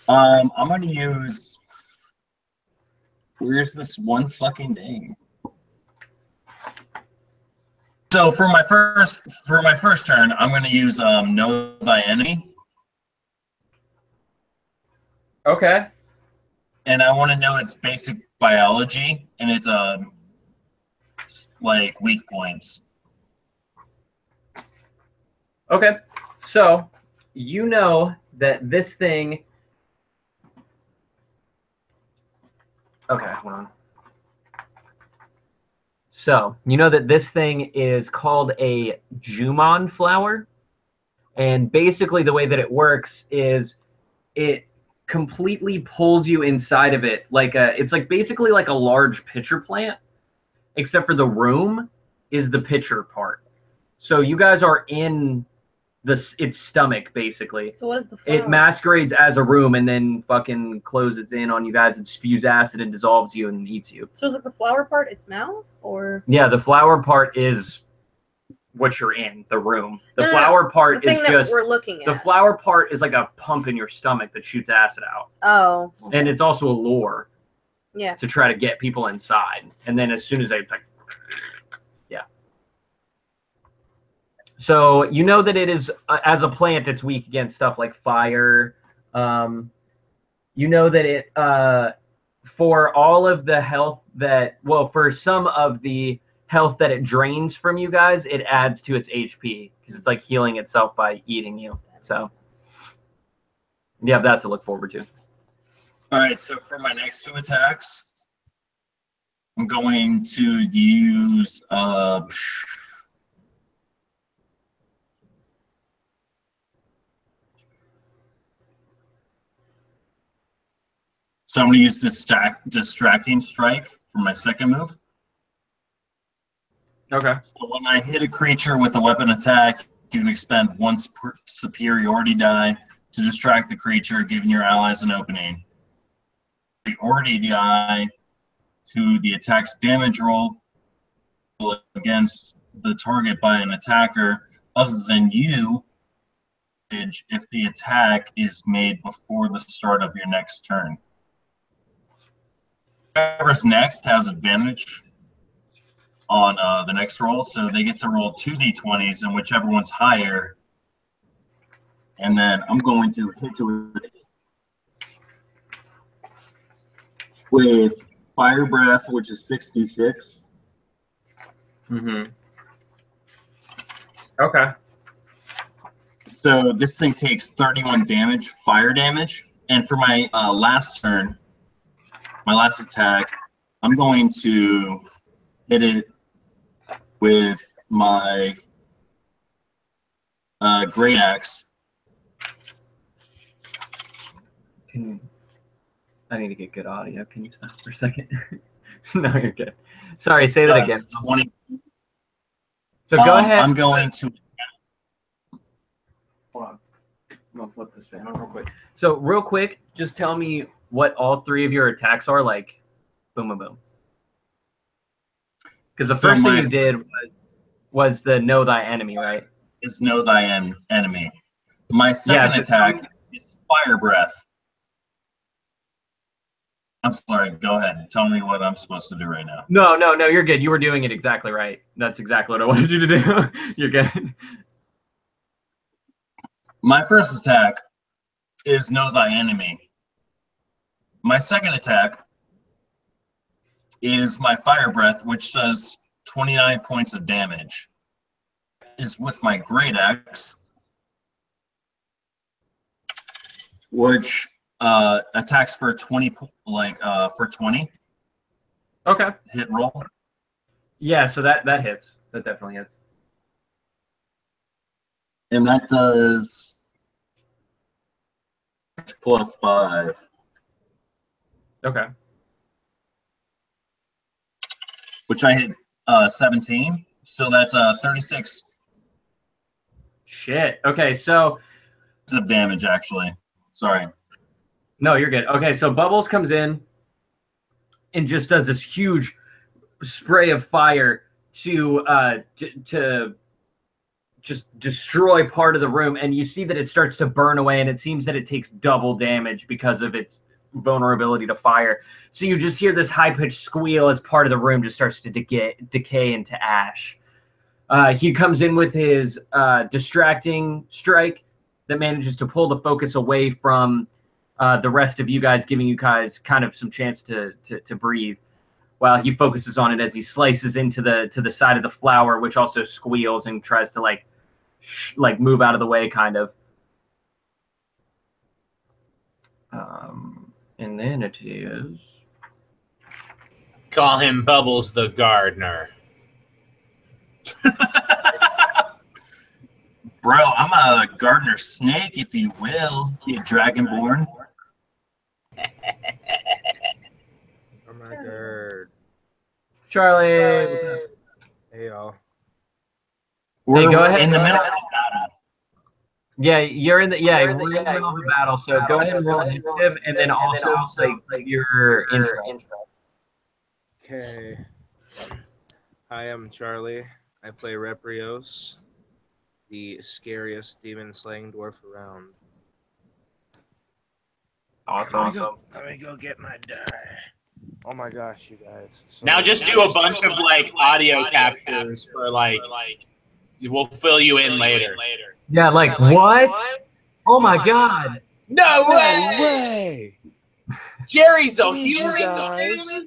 I'm gonna use. Where's this one fucking thing? So for my first turn, I'm gonna use Know Thy Enemy, Okay. and I want to know its basic biology and its like weak points. Okay, so you know that this thing. Okay, hold on. So you know that this thing is called a Jumon flower, and basically the way that it works is it completely pulls you inside of it it's like basically like a large pitcher plant, except for the room is the pitcher part. So you guys are in its stomach basically. So what is the flower? It masquerades as a room and then fucking closes in on you guys and spews acid and dissolves you and eats you. So is it the flower part its mouth, or? Yeah, the flower part is what you're in, the room. The flower part the thing is that just we're looking at. the flower part is like a pump in your stomach that shoots acid out. Oh. Okay. And it's also a lure. Yeah. To try to get people inside. And then as soon as they like yeah. So you know that it is as a plant it's weak against stuff like fire. You know that it for all of the health that for some of the health that it drains from you guys, it adds to its HP because it's like healing itself by eating you. So you have that to look forward to. All right, so for my next 2 attacks, I'm going to use so I'm going to use this distracting strike for my second move. Okay. So when I hit a creature with a weapon attack, you can expend 1 superiority die to distract the creature, giving your allies an opening. Superiority die to the attack's damage roll against the target by an attacker other than you if the attack is made before the start of your next turn. Whoever's next has advantage on the next roll, so they get to roll 2 d20s, and whichever one's higher. And then I'm going to hit you with Fire Breath, which is 66. Mm-hmm. Okay. So this thing takes 31 damage, fire damage. And for my last turn, my last attack, I'm going to hit it with my Great Axe. I need to get good audio. Can you stop for a second? No, you're good. Sorry, say that again. 20. So go ahead. I'm going to. Hold on. I'm going to flip this fan on real quick. So real quick, just tell me what all 3 of your attacks are like. Boom, boom, boom. Because the first thing you did was the Know Thy Enemy, right? Is Know Thy Enemy. My second attack is Fire Breath. I'm sorry, go ahead. Tell me what I'm supposed to do right now. No, you're good. You were doing it exactly right. That's exactly what I wanted you to do. You're good. My first attack is Know Thy Enemy. My second attack is my Fire Breath, which does 29 points of damage. Is with my Great Axe, which attacks for 20, for 20. Okay. Hit roll. Yeah, so that hits. That definitely hits. And that does +5. Okay. Which I hit 17. So that's 36. Shit. Okay, so Of damage, actually. Sorry. no, you're good. Okay, so Bubbles comes in and just does this huge spray of fire to just destroy part of the room, and you see that it starts to burn away, and it seems that it takes double damage because of its vulnerability to fire. So you just hear this high-pitched squeal as part of the room just starts to decay into ash. He comes in with his distracting strike that manages to pull the focus away from the rest of you guys, giving you guys kind of some chance to breathe, while he focuses on it as he slices into the side of the flower, which also squeals and tries to like like move out of the way, kind of. And then it is. Call him Bubbles the Gardener. Bro, I'm a gardener snake, if you will. You dragonborn. Oh my god. Charlie. Hey y'all. We're go ahead. in the middle of the battle. Yeah, you're in the we're in the middle of the battle. So go ahead and roll initiative, and then also like your intro. Okay. Hi, I'm Charlie. I play Reprios, the scariest demon slaying dwarf around. Awesome. Let me go get my die. Oh my gosh, you guys. So, Now just do a bunch of like audio captures for like we'll fill you in later. Yeah, like what? Oh my god. No way! way! Jerry's a Jeez, you human. guys.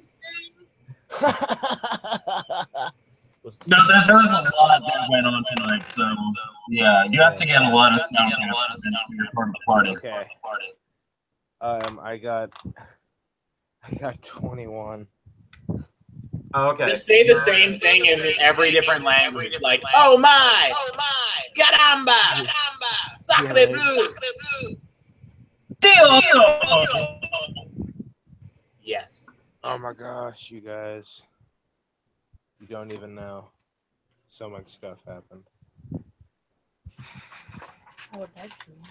No, there was a lot that went on tonight, so yeah, you have to get a lot of sound to your part of the party. Okay. I got 21. Oh, okay. Just say the same thing in every different language. Like, oh my! Caramba! Sacre bleu! Deal! Yes. Oh my gosh, you guys. You don't even know. So much stuff happened.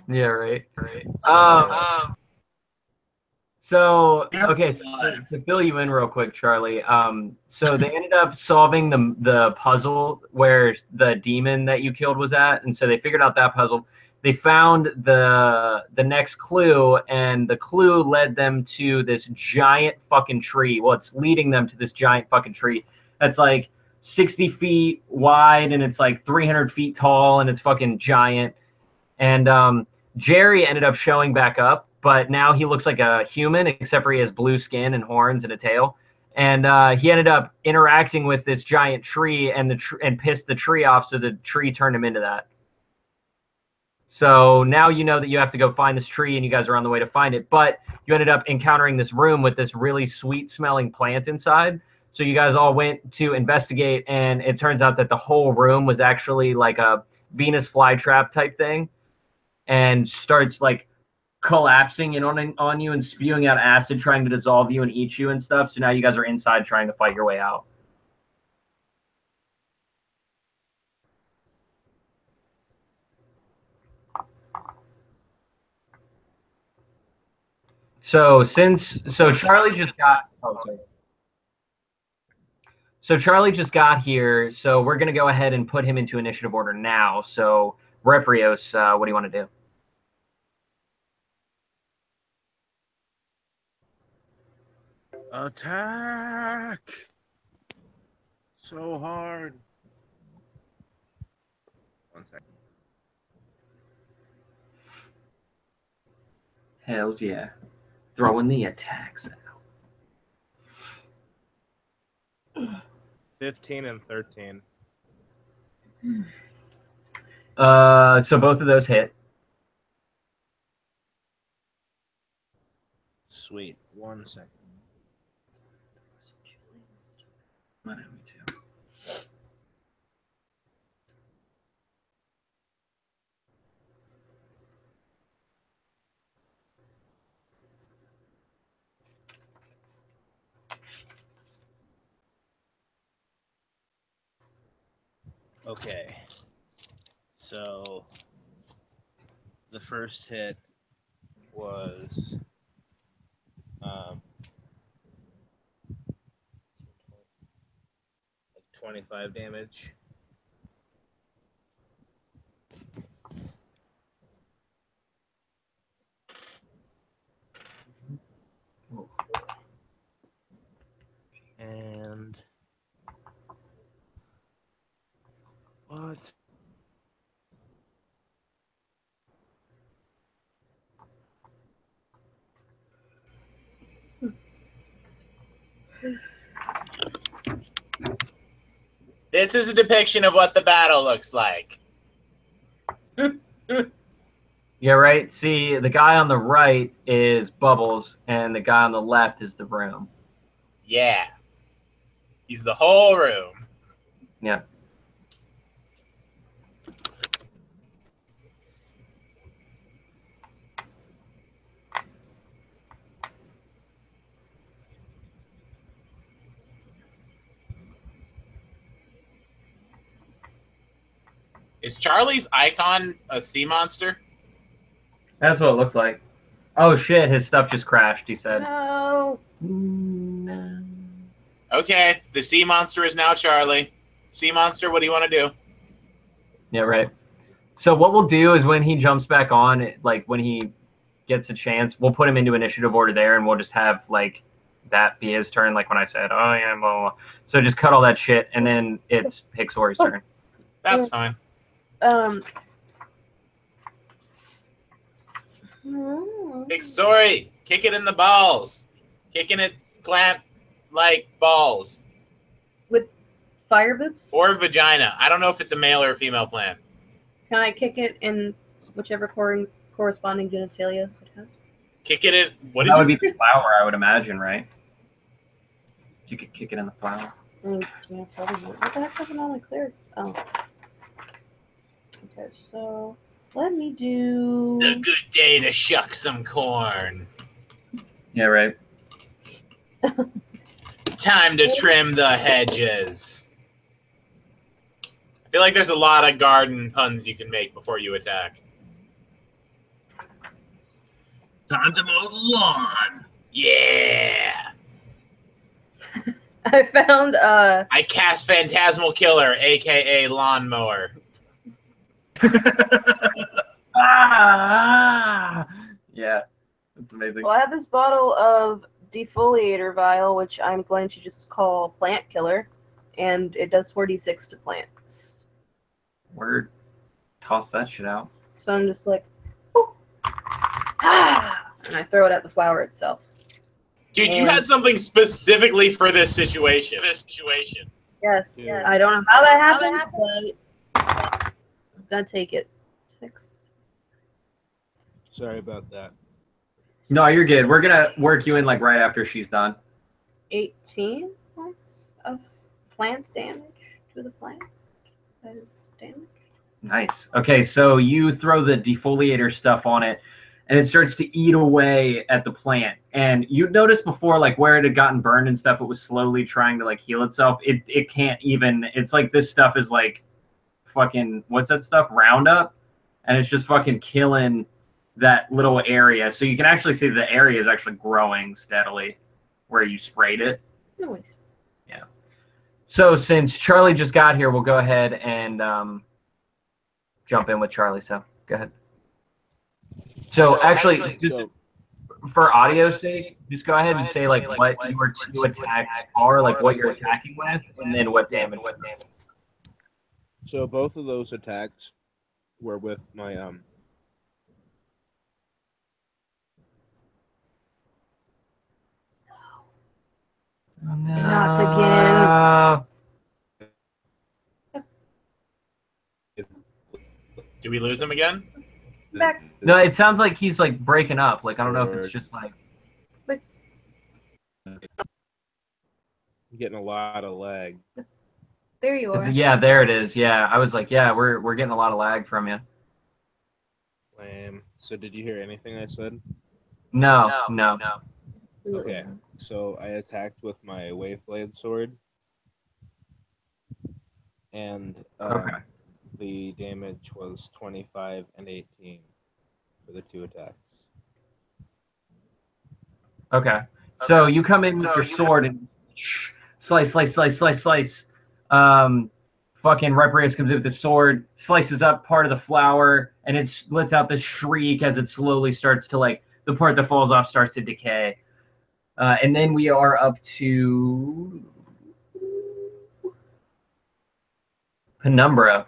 Yeah, right. So, So okay, so to fill you in real quick, Charlie. So they ended up solving the puzzle where the demon that you killed was at, and so they figured out that puzzle. They found the next clue, and the clue led them to this giant fucking tree. Well, it's leading them to this giant fucking tree that's like 60 feet wide, and it's like 300 feet tall, and it's fucking giant. And Jerry ended up showing back up, but now he looks like a human, except for he has blue skin and horns and a tail. And he ended up interacting with this giant tree and and pissed the tree off, so the tree turned him into that. So now you know that you have to go find this tree, and you guys are on the way to find it. But you ended up encountering this room with this really sweet-smelling plant inside. So you guys all went to investigate, and it turns out that the whole room was actually like a Venus flytrap type thing, and starts like collapsing in on you and spewing out acid, trying to dissolve you and eat you and stuff. So now you guys are inside trying to fight your way out. So Charlie just got Charlie just got here, so we're gonna go ahead and put him into initiative order now. So Reprios, what do you want to do? attack! So hard. 1 second. Hells yeah. Throwing the attacks out. 15 and 13. So both of those hit. Sweet. 1 second. Me too. Okay. So the first hit was 25 damage. And what? This is a depiction of what the battle looks like. Yeah, right. See, the guy on the right is Bubbles, and the guy on the left is the room. Yeah. He's the whole room. Yeah. Is Charlie's icon a sea monster? That's what it looks like. Oh shit, his stuff just crashed, he said. No. No. Okay, the sea monster is now Charlie. Sea monster, what do you want to do? Yeah, right. So what we'll do is when he jumps back on, like when he gets a chance, we'll put him into initiative order there, and we'll just have like that be his turn, like when I said, oh yeah, blah, blah, blah. So just cut all that shit, and then it's Hixsori's turn. That's fine. Hixsori, kick it in the balls. Kicking its plant-like balls. With fire boots? Or vagina. I don't know if it's a male or a female plant. Can I kick it in whichever corresponding genitalia it has? Kick it in. What That did would you be the flower, I would imagine, right? You could kick it in the flower. Yeah, probably. What the heck happened to all my clerics? Oh. Okay, so let me do. It's a good day to shuck some corn. Yeah, right. Time to trim the hedges. I feel like there's a lot of garden puns you can make before you attack. Time to mow the lawn. Yeah. I found I cast Phantasmal Killer, aka Lawnmower. Ah! Yeah, that's amazing. Well, I have this bottle of defoliator vial, which I'm going to just call Plant Killer, and it does 4d6 to plants. Word. Toss that shit out. So I'm just like, and I throw it at the flower itself. Dude, you had something specifically for this situation. Yes. Yeah. I don't know how that happened, but I'm gonna take it. 6. Sorry about that. No, you're good. We're gonna work you in like right after she's done. 18 points of plant damage to the plant. That is damage. Nice. Okay, so you throw the defoliator stuff on it, and it starts to eat away at the plant. And you noticed before, like where it had gotten burned and stuff, it was slowly trying to like heal itself. It can't even. It's like this stuff is like fucking what's that stuff? Roundup, and it's just fucking killing that little area. So you can actually see the area is actually growing steadily where you sprayed it. Noise. Yeah. So since Charlie just got here, we'll go ahead and jump in with Charlie. So go ahead. So actually, just for audio's sake, just go ahead and say like what your 2 attacks are, like what you're attacking with, and then what damage. So both of those attacks were with my Not Did we lose him again? Back. No, it sounds like he's like breaking up. Like I don't know if it's just like. I'm getting a lot of lag. There you are. Yeah, there it is. Yeah, I was like, yeah, we're getting a lot of lag from you. So did you hear anything I said? No. Okay, so I attacked with my Waveblade sword, and Okay. the damage was 25 and 18 for the 2 attacks. Okay. So you come in with your sword and slice. Fucking Reprious comes in with the sword, slices up part of the flower, and it lets out this shriek as it slowly starts to like the part that falls off starts to decay. And then we are up to Penumbra.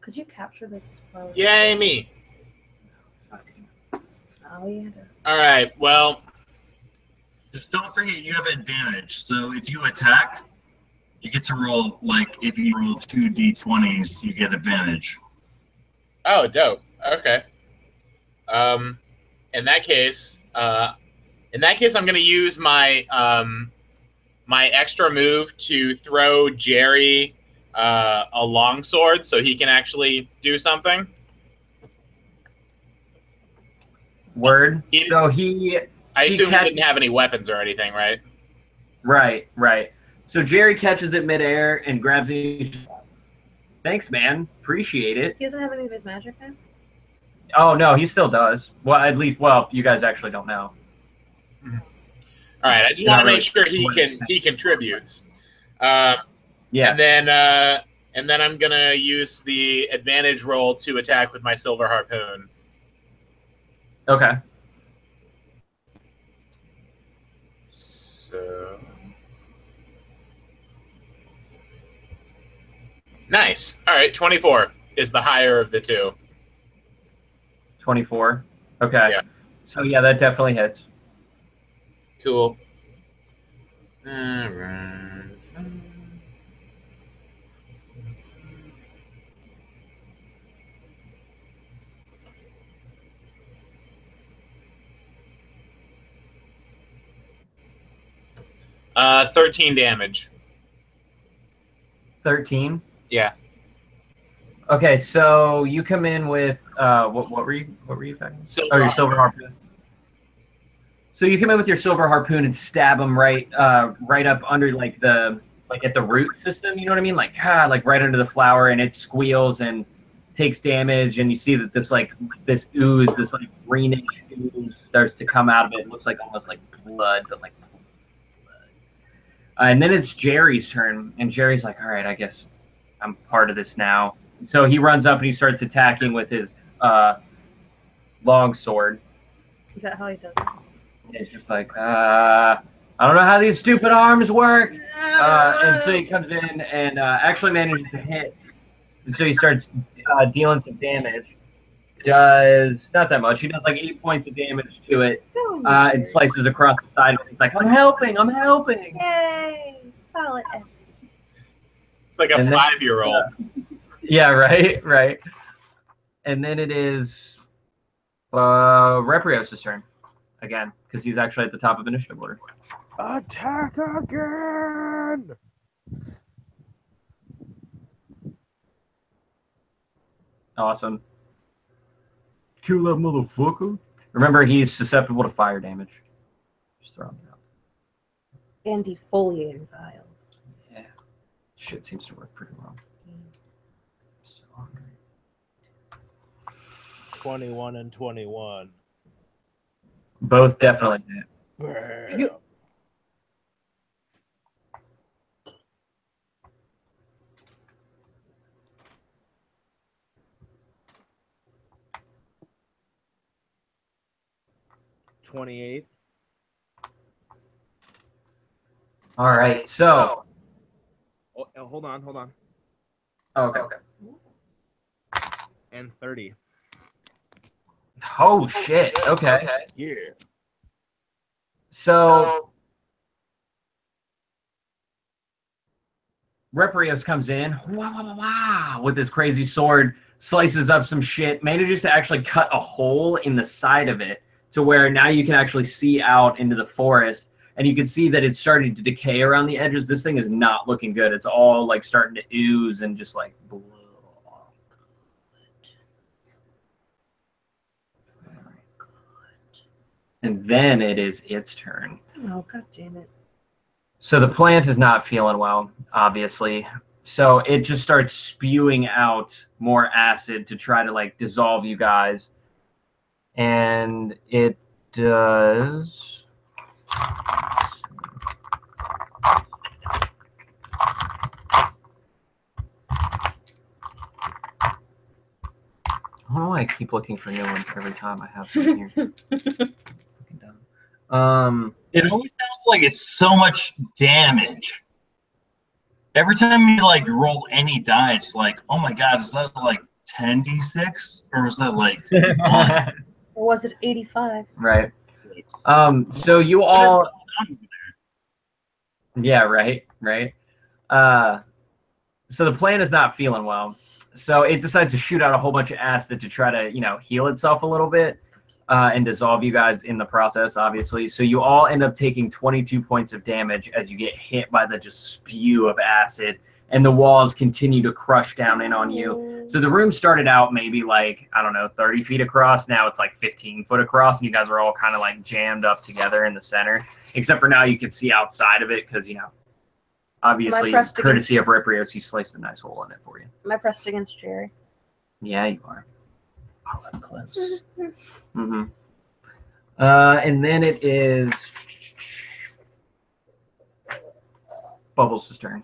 Could you capture this? Yay, me. Oh, yeah. All right, well, Just don't forget you have advantage. So if you attack, you get to roll, like, if you roll 2 d20s, you get advantage. Oh, dope. Okay. In that case, I'm going to use my my extra move to throw Jerry a longsword so he can actually do something. Word. So I assume he didn't have any weapons or anything, right? Right. So Jerry catches it midair and grabs it. Thanks, man. Appreciate it. He doesn't have any of his magic now? Oh, no, he still does. Well, at least, you guys actually don't know. All right, I just want to make sure he contributes. Yeah. And then I'm going to use the advantage roll to attack with my silver harpoon. Okay. So nice. All right, 24 is the higher of the two. 24. Okay. Yeah. So yeah, that definitely hits. Cool. All right. Uh, 13 damage. 13. Yeah. Okay, so you come in with what were you attacking? Your silver harpoon. So you come in with your silver harpoon and stab him right up under like at the root system, you know what I mean? Like right under the flower, and it squeals and takes damage, and you see that this ooze, this like greenish ooze starts to come out of it. It looks like almost like blood, but like blood. And then it's Jerry's turn, and Jerry's like, all right, I guess I'm part of this now. So he runs up and he starts attacking with his long sword. Is that how he does it? It's just like, I don't know how these stupid arms work. And so he comes in and actually manages to hit. And so he starts dealing some damage. Does not that much. He does like 8 points of damage to it. And slices across the side. He's like, I'm helping. Yay! Solid. It's like a 5-year-old. Yeah, right. And then it is Reprios' turn again, because he's actually at the top of initiative order. Attack again! Awesome. Kill that motherfucker. Remember, he's susceptible to fire damage. Just throwing it out. And defoliator vials. Yeah. Shit seems to work pretty well. So hungry. 21 and 21. Both definitely hit. 28. All right, so. Hold on. Oh, okay. And 30. Oh, shit. Okay. Yeah. So Reprious comes in with his crazy sword, slices up some shit, manages to actually cut a hole in the side of it to where now you can actually see out into the forest, and you can see that it's starting to decay around the edges. This thing is not looking good. It's all like starting to ooze and just like blow. And then it is its turn. Oh, god damn it. So the plant is not feeling well, obviously. So it just starts spewing out more acid to try to like dissolve you guys. And it does. I don't know why I keep looking for new ones every time I have them here. It always sounds like it's so much damage. Every time you like roll any die, it's like, oh my god, is that like 10d6 or is that like 1? Or was it 85? Right. So you all. Yeah, right. So the plant is not feeling well. So it decides to shoot out a whole bunch of acid to try to, heal itself a little bit and dissolve you guys in the process, obviously. So you all end up taking 22 points of damage as you get hit by the just spew of acid, and the walls continue to crush down in on you. So the room started out maybe 30 feet across. Now it's like 15 foot across, and you guys are all kind of like jammed up together in the center. Except for now you can see outside of it because, obviously, courtesy of Reprious, he sliced a nice hole in it for you. Am I pressed against Jerry? Yeah, you are. Oh, up close. Mm-hmm. And then it is Bubbles' turn.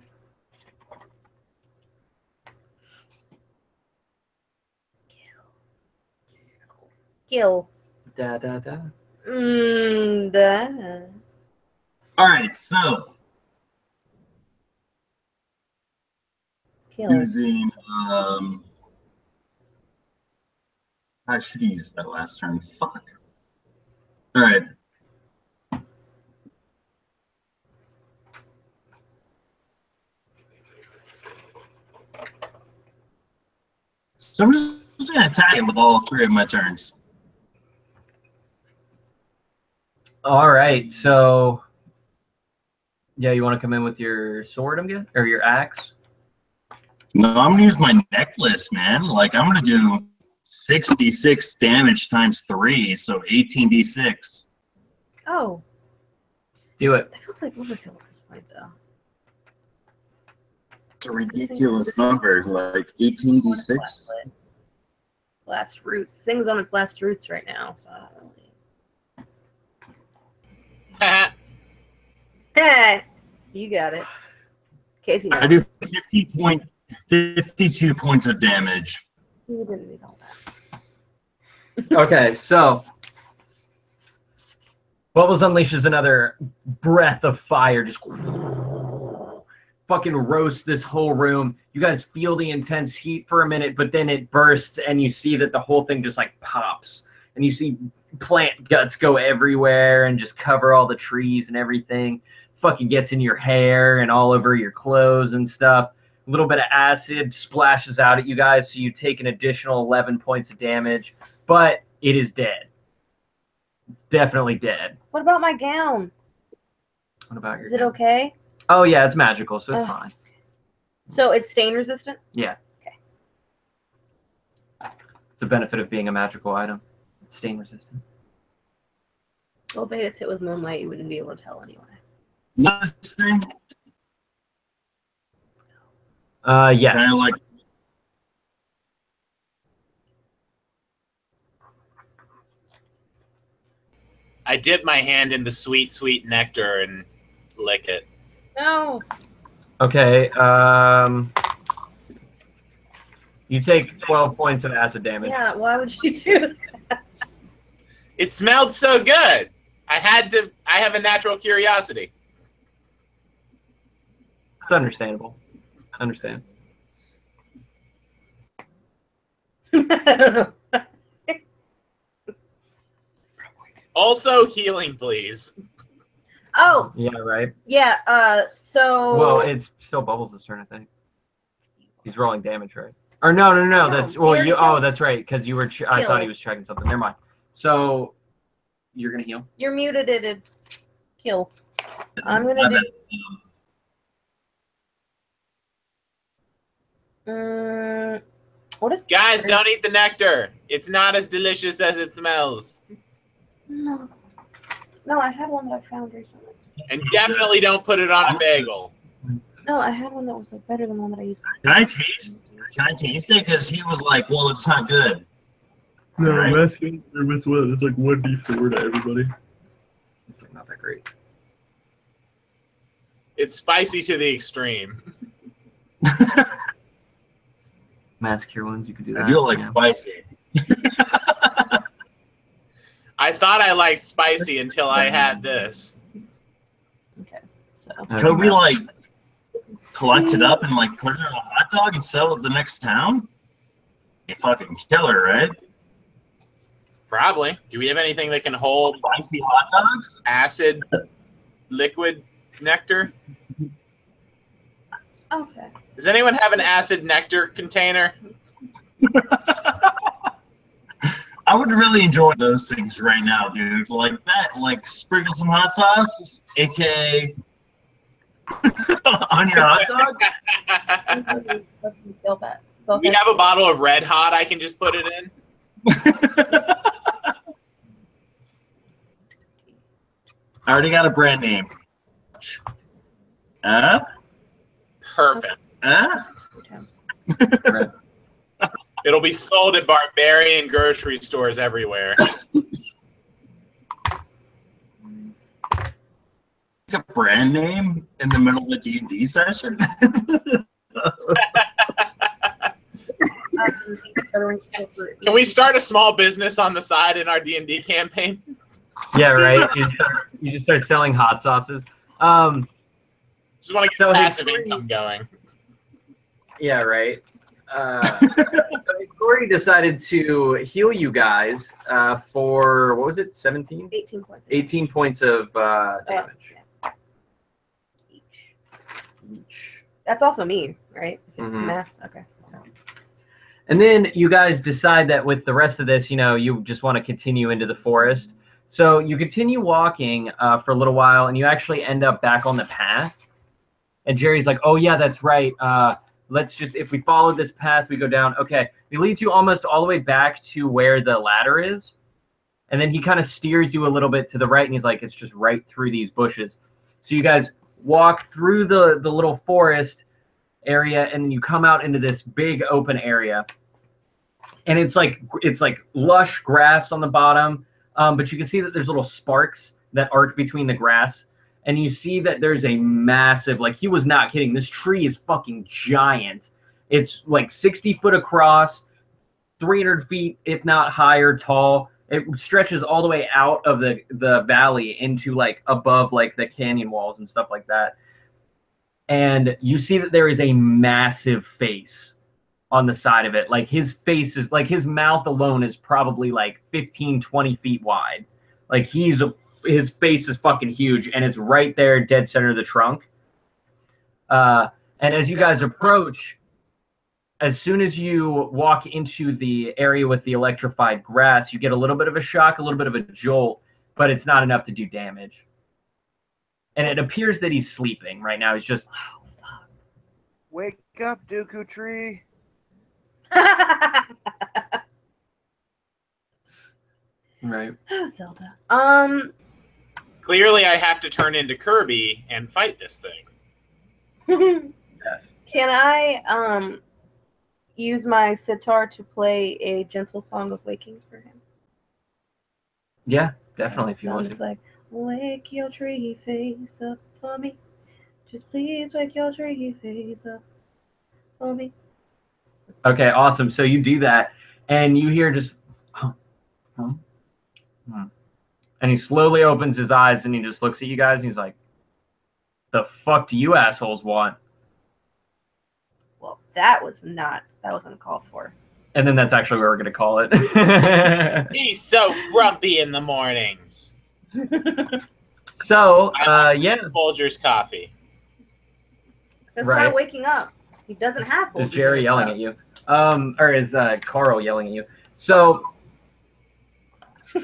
Kill. Da. Da. All right, so Kill. using I should have used that last turn. Fuck. All right. So I'm just gonna attack him with all 3 of my turns. All right, so yeah, you want to come in with your sword, I'm guessing, or your axe? No, I'm gonna use my necklace, man. Like I'm gonna do 66 damage times 3, so 18d6. Oh. Do it. That feels like overkill at this point, though. It's a ridiculous number, like 18d6. Last roots. Thing's on its last roots right now, so I don't really. Hey, you got it. Casey. I do 52 points of damage. You didn't need all that. Okay, so Bubbles unleashes another breath of fire, just fucking roasts this whole room. You guys feel the intense heat for a minute, but then it bursts, and you see that the whole thing just like pops, and you see plant guts go everywhere and just cover all the trees and everything. Fucking gets in your hair and all over your clothes and stuff. A little bit of acid splashes out at you guys, so you take an additional 11 points of damage, but it is dead. Definitely dead. What about my gown? What about your Is it gown? okay? Oh, yeah, it's magical, so it's fine. So it's stain resistant? Yeah. Okay. It's a benefit of being a magical item. It's stain resistant. Well, if it hits it with moonlight, you wouldn't be able to tell anyway. What's this thing? Yes. Kind of like I dip my hand in the sweet, sweet nectar and lick it. No. Okay, you take 12 points of acid damage. Yeah, why would you do that? It smelled so good. I have a natural curiosity. It's understandable. I understand. I don't know. Also healing, please. Oh, Yeah, right? yeah, so... Well, it's still Bubbles' turn, I think. He's rolling damage, right? Or no, that's... Well, already you... Oh, did. that's right, because you were... I Heal. thought he was checking something. Never mind. So, you're going to heal? You're muted, it kill. I'm gonna do... what is... Guys, don't eat the nectar. It's not as delicious as it smells. No. No, I had one that I found recently. And definitely don't put it on a bagel. No, I had one that was like better than one that I used. Can I taste it? Because he was like, well, it's not good. No, Right. Matthew, with what? It's like 1d4 to everybody. It's like not that great. It's spicy to the extreme. Mass cure wounds, you could do that. I do like yeah. spicy. I thought I liked spicy until I had this. Okay, so... Could we like collect it up and like put it in a hot dog and sell it the next town? You fucking killer, right? Probably. Do we have anything that can hold Spicy hot dogs? acid liquid nectar? Okay. Does anyone have an acid nectar container? I would really enjoy those things right now, dude. Like that, like sprinkle some hot sauce, aka on your hot dog. We have a bottle of Red Hot. I can just put it in. I already got a brand name. Perfect. Right. It'll be sold at barbarian grocery stores everywhere. A brand name in the middle of a D&D session? Can we start a small business on the side in our D&D campaign? Yeah, right. You just start selling hot sauces. Just want to get passive income going. Yeah, right. Corey decided to heal you guys for, what was it, 17? 18 points. 18 points of damage. Yeah. Each. That's also me, right? If it's Mhm. mass. Okay. And then you guys decide that with the rest of this, you just want to continue into the forest. So you continue walking for a little while, and you actually end up back on the path. And Jerry's like, oh, yeah, that's right. Let's just, if we follow this path, we go down. Okay. He leads you almost all the way back to where the ladder is. And then he kind of steers you a little bit to the right, and he's like, it's just right through these bushes. So you guys walk through the little forest area, and you come out into this big open area. And it's like lush grass on the bottom, but you can see that there's little sparks that arc between the grass. And you see that there's a massive, like, he was not kidding. This tree is fucking giant. It's like 60 foot across, 300 feet, if not higher, tall. It stretches all the way out of the valley into, like, above, like, the canyon walls and stuff like that. And you see that there is a massive face on the side of it. Like, his face is, like, his mouth alone is probably, like, 15, 20 feet wide. Like, his face is fucking huge, and it's right there, dead center of the trunk. And as you guys approach, as soon as you walk into the area with the electrified grass, you get a little bit of a shock, a little bit of a jolt, but it's not enough to do damage. And it appears that he's sleeping right now. He's just, oh, fuck. Wake up, Dooku Tree. Right. Oh, Zelda. Clearly, I have to turn into Kirby and fight this thing. Yes. Can I use my sitar to play a gentle song of waking for him? Yeah, definitely. If you So I'm want just to. like, wake your tree face up for me. Just please wake your tree face up for me. Okay, awesome. So you do that, and you hear just, and he slowly opens his eyes, and he just looks at you guys, and he's like, the fuck do you assholes want? Well, that was uncalled for. And then that's actually what we're going to call it. He's so grumpy in the mornings. So, yeah. Folger's coffee. That's Right. not waking up. He doesn't have Is Folgers Jerry in his yelling mouth. at you? Or is Carl yelling at you? So,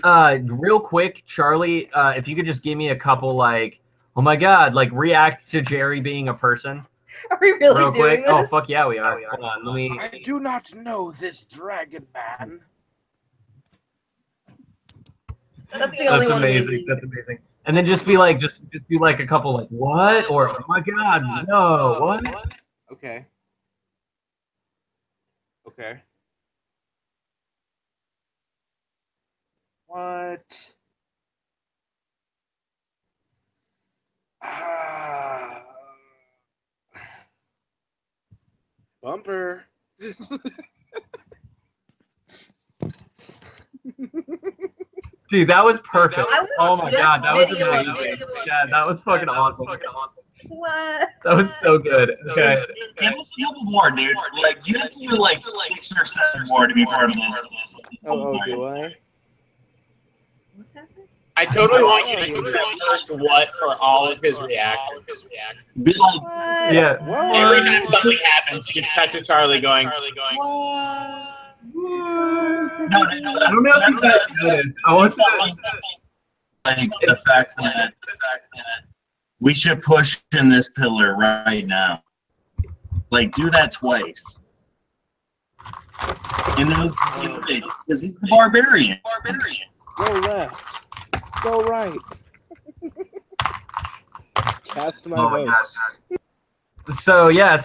real quick, Charlie, if you could just give me a couple, like, oh my god, like, react to Jerry being a person. Are we really Real doing quick. this? Oh, fuck yeah, we are. Hold on, let me. I do not know this dragon man. That's the only That's one. we amazing. need. That's amazing. And then just be like, just do like a couple, like, what? Or, oh my god, no, what? Okay. Okay. What? Ah. Bumper. Dude, that was perfect. I was Oh my just god, that was videoing amazing. you. Yeah, that was fucking awesome. What? That was so good. Okay. Yeah, let's deal with more, dude. Like, you have to do like 6 or 7 more to be part of this. Oh, do I? What's happening? I totally want you to use that first what for all of his reactions. Be like, What? Yeah. What? Every time something happens, just cut to Charlie going, what? No, I don't know if you guys noticed. I want you to. like the fact that we should push in this pillar right now. Like, do that twice. You know, because he's the barbarian. Go left. Go right. Cast my Oh my votes. God. So yeah,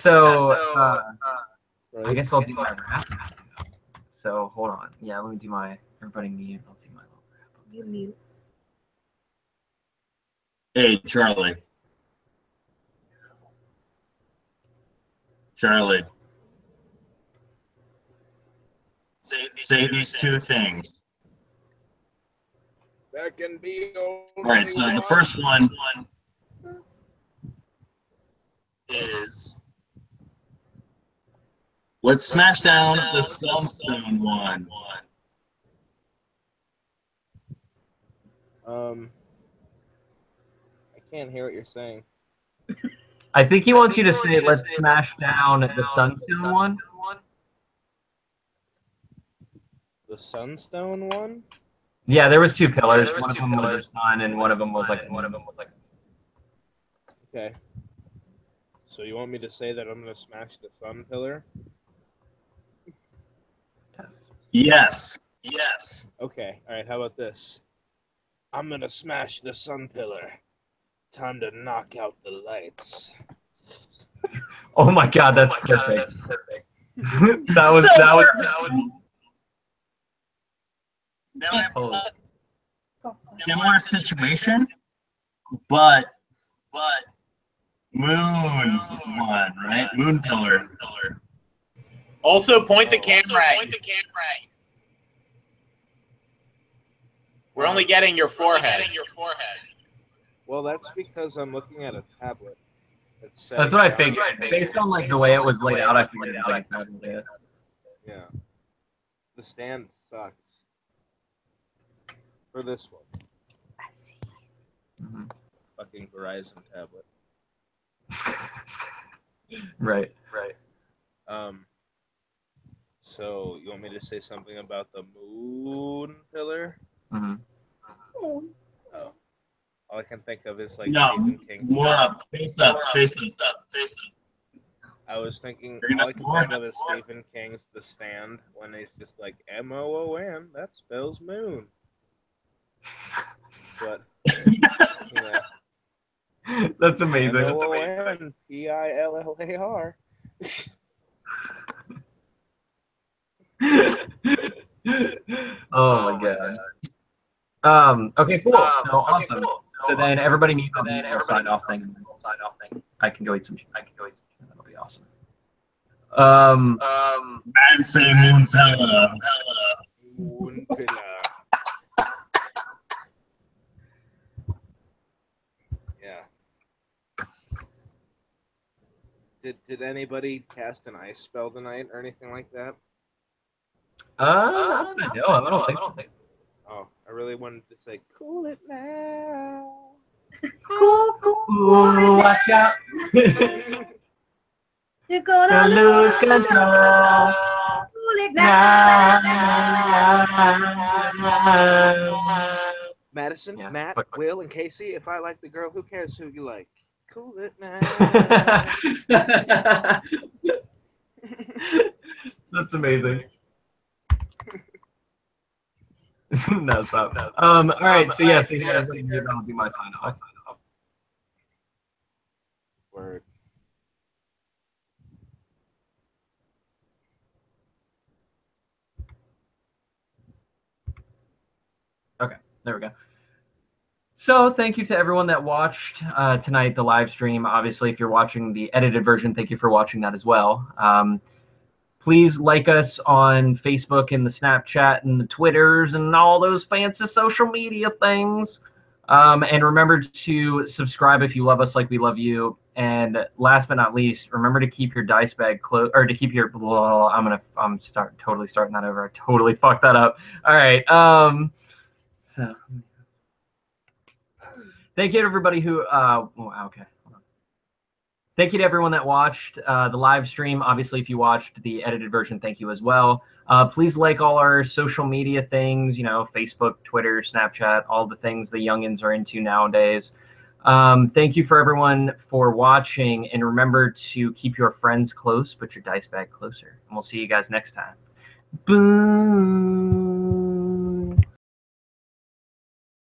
Right? I guess I'll do my wrap. So hold on. Yeah, let me do my everybody mute. I'll do my little wrap. You mute. Hey, Charlie. Charlie. Say these two things. That can be only All right, so the first one is let's smash down the sunstone one. I can't hear what you're saying. I think he wants you to say, "Let's smash down the sunstone one." The sunstone one? Yeah, there was two pillars. One of them was the sun, and one of them was like. Okay. So you want me to say that I'm gonna smash the sun pillar? Yes. Okay. All right. How about this? I'm gonna smash the sun pillar. Time to knock out the lights. Oh my God, that's perfect. that was. Holy. Similar situation, but moon one, right? Moon pillar. Also, point the camera at you. We're only getting your forehead. Well, that's because I'm looking at a tablet. That's what I figured. Based on like the way it was laid out, I figured like that was it. Yeah. The stand sucks. For this one. Mm-hmm. Fucking Verizon tablet. Right. So you want me to say something about the moon pillar? Mm-hmm. Oh. All I can think of is like No, Stephen King's. more up, face up. I was thinking You're gonna all I can think of is Stephen King's The Stand when he's just like MOON, that spells moon. But yeah. That's amazing. MOONPILLAR. Oh my God. Okay, cool. So awesome. So then everybody meet on the sign off thing. I can go eat some. That'll be awesome. I'd say moon pillar. Moon pillar. Yeah. Did anybody cast an ice spell tonight or anything like that? Not that I know of. I don't think. Oh, I really wanted to say, cool it now. Cool. Ooh, watch out. You're gonna lose control. Cool it now. Madison, Yeah, Matt, fuck. Will, and Casey, if I like the girl, who cares who you like? Cool it now. That's amazing. No, stop. All right, so yeah, so I'll do my sign off. Word. Okay, there we go. So thank you to everyone that watched tonight, the live stream. Obviously, if you're watching the edited version, thank you for watching that as well. Please like us on Facebook and the Snapchat and the Twitters and all those fancy social media things. And remember to subscribe if you love us like we love you. And last but not least, remember to keep your dice bag closed, or to keep your. Well, I'm totally starting that over. I totally fucked that up. All right. So thank you to everybody who. Okay. Hold on. Thank you to everyone that watched the live stream. Obviously, if you watched the edited version, thank you as well. Please like all our social media things, Facebook, Twitter, Snapchat, all the things the youngins are into nowadays. Thank you for everyone for watching, and remember to keep your friends close, but your dice bag closer. And we'll see you guys next time. Boom.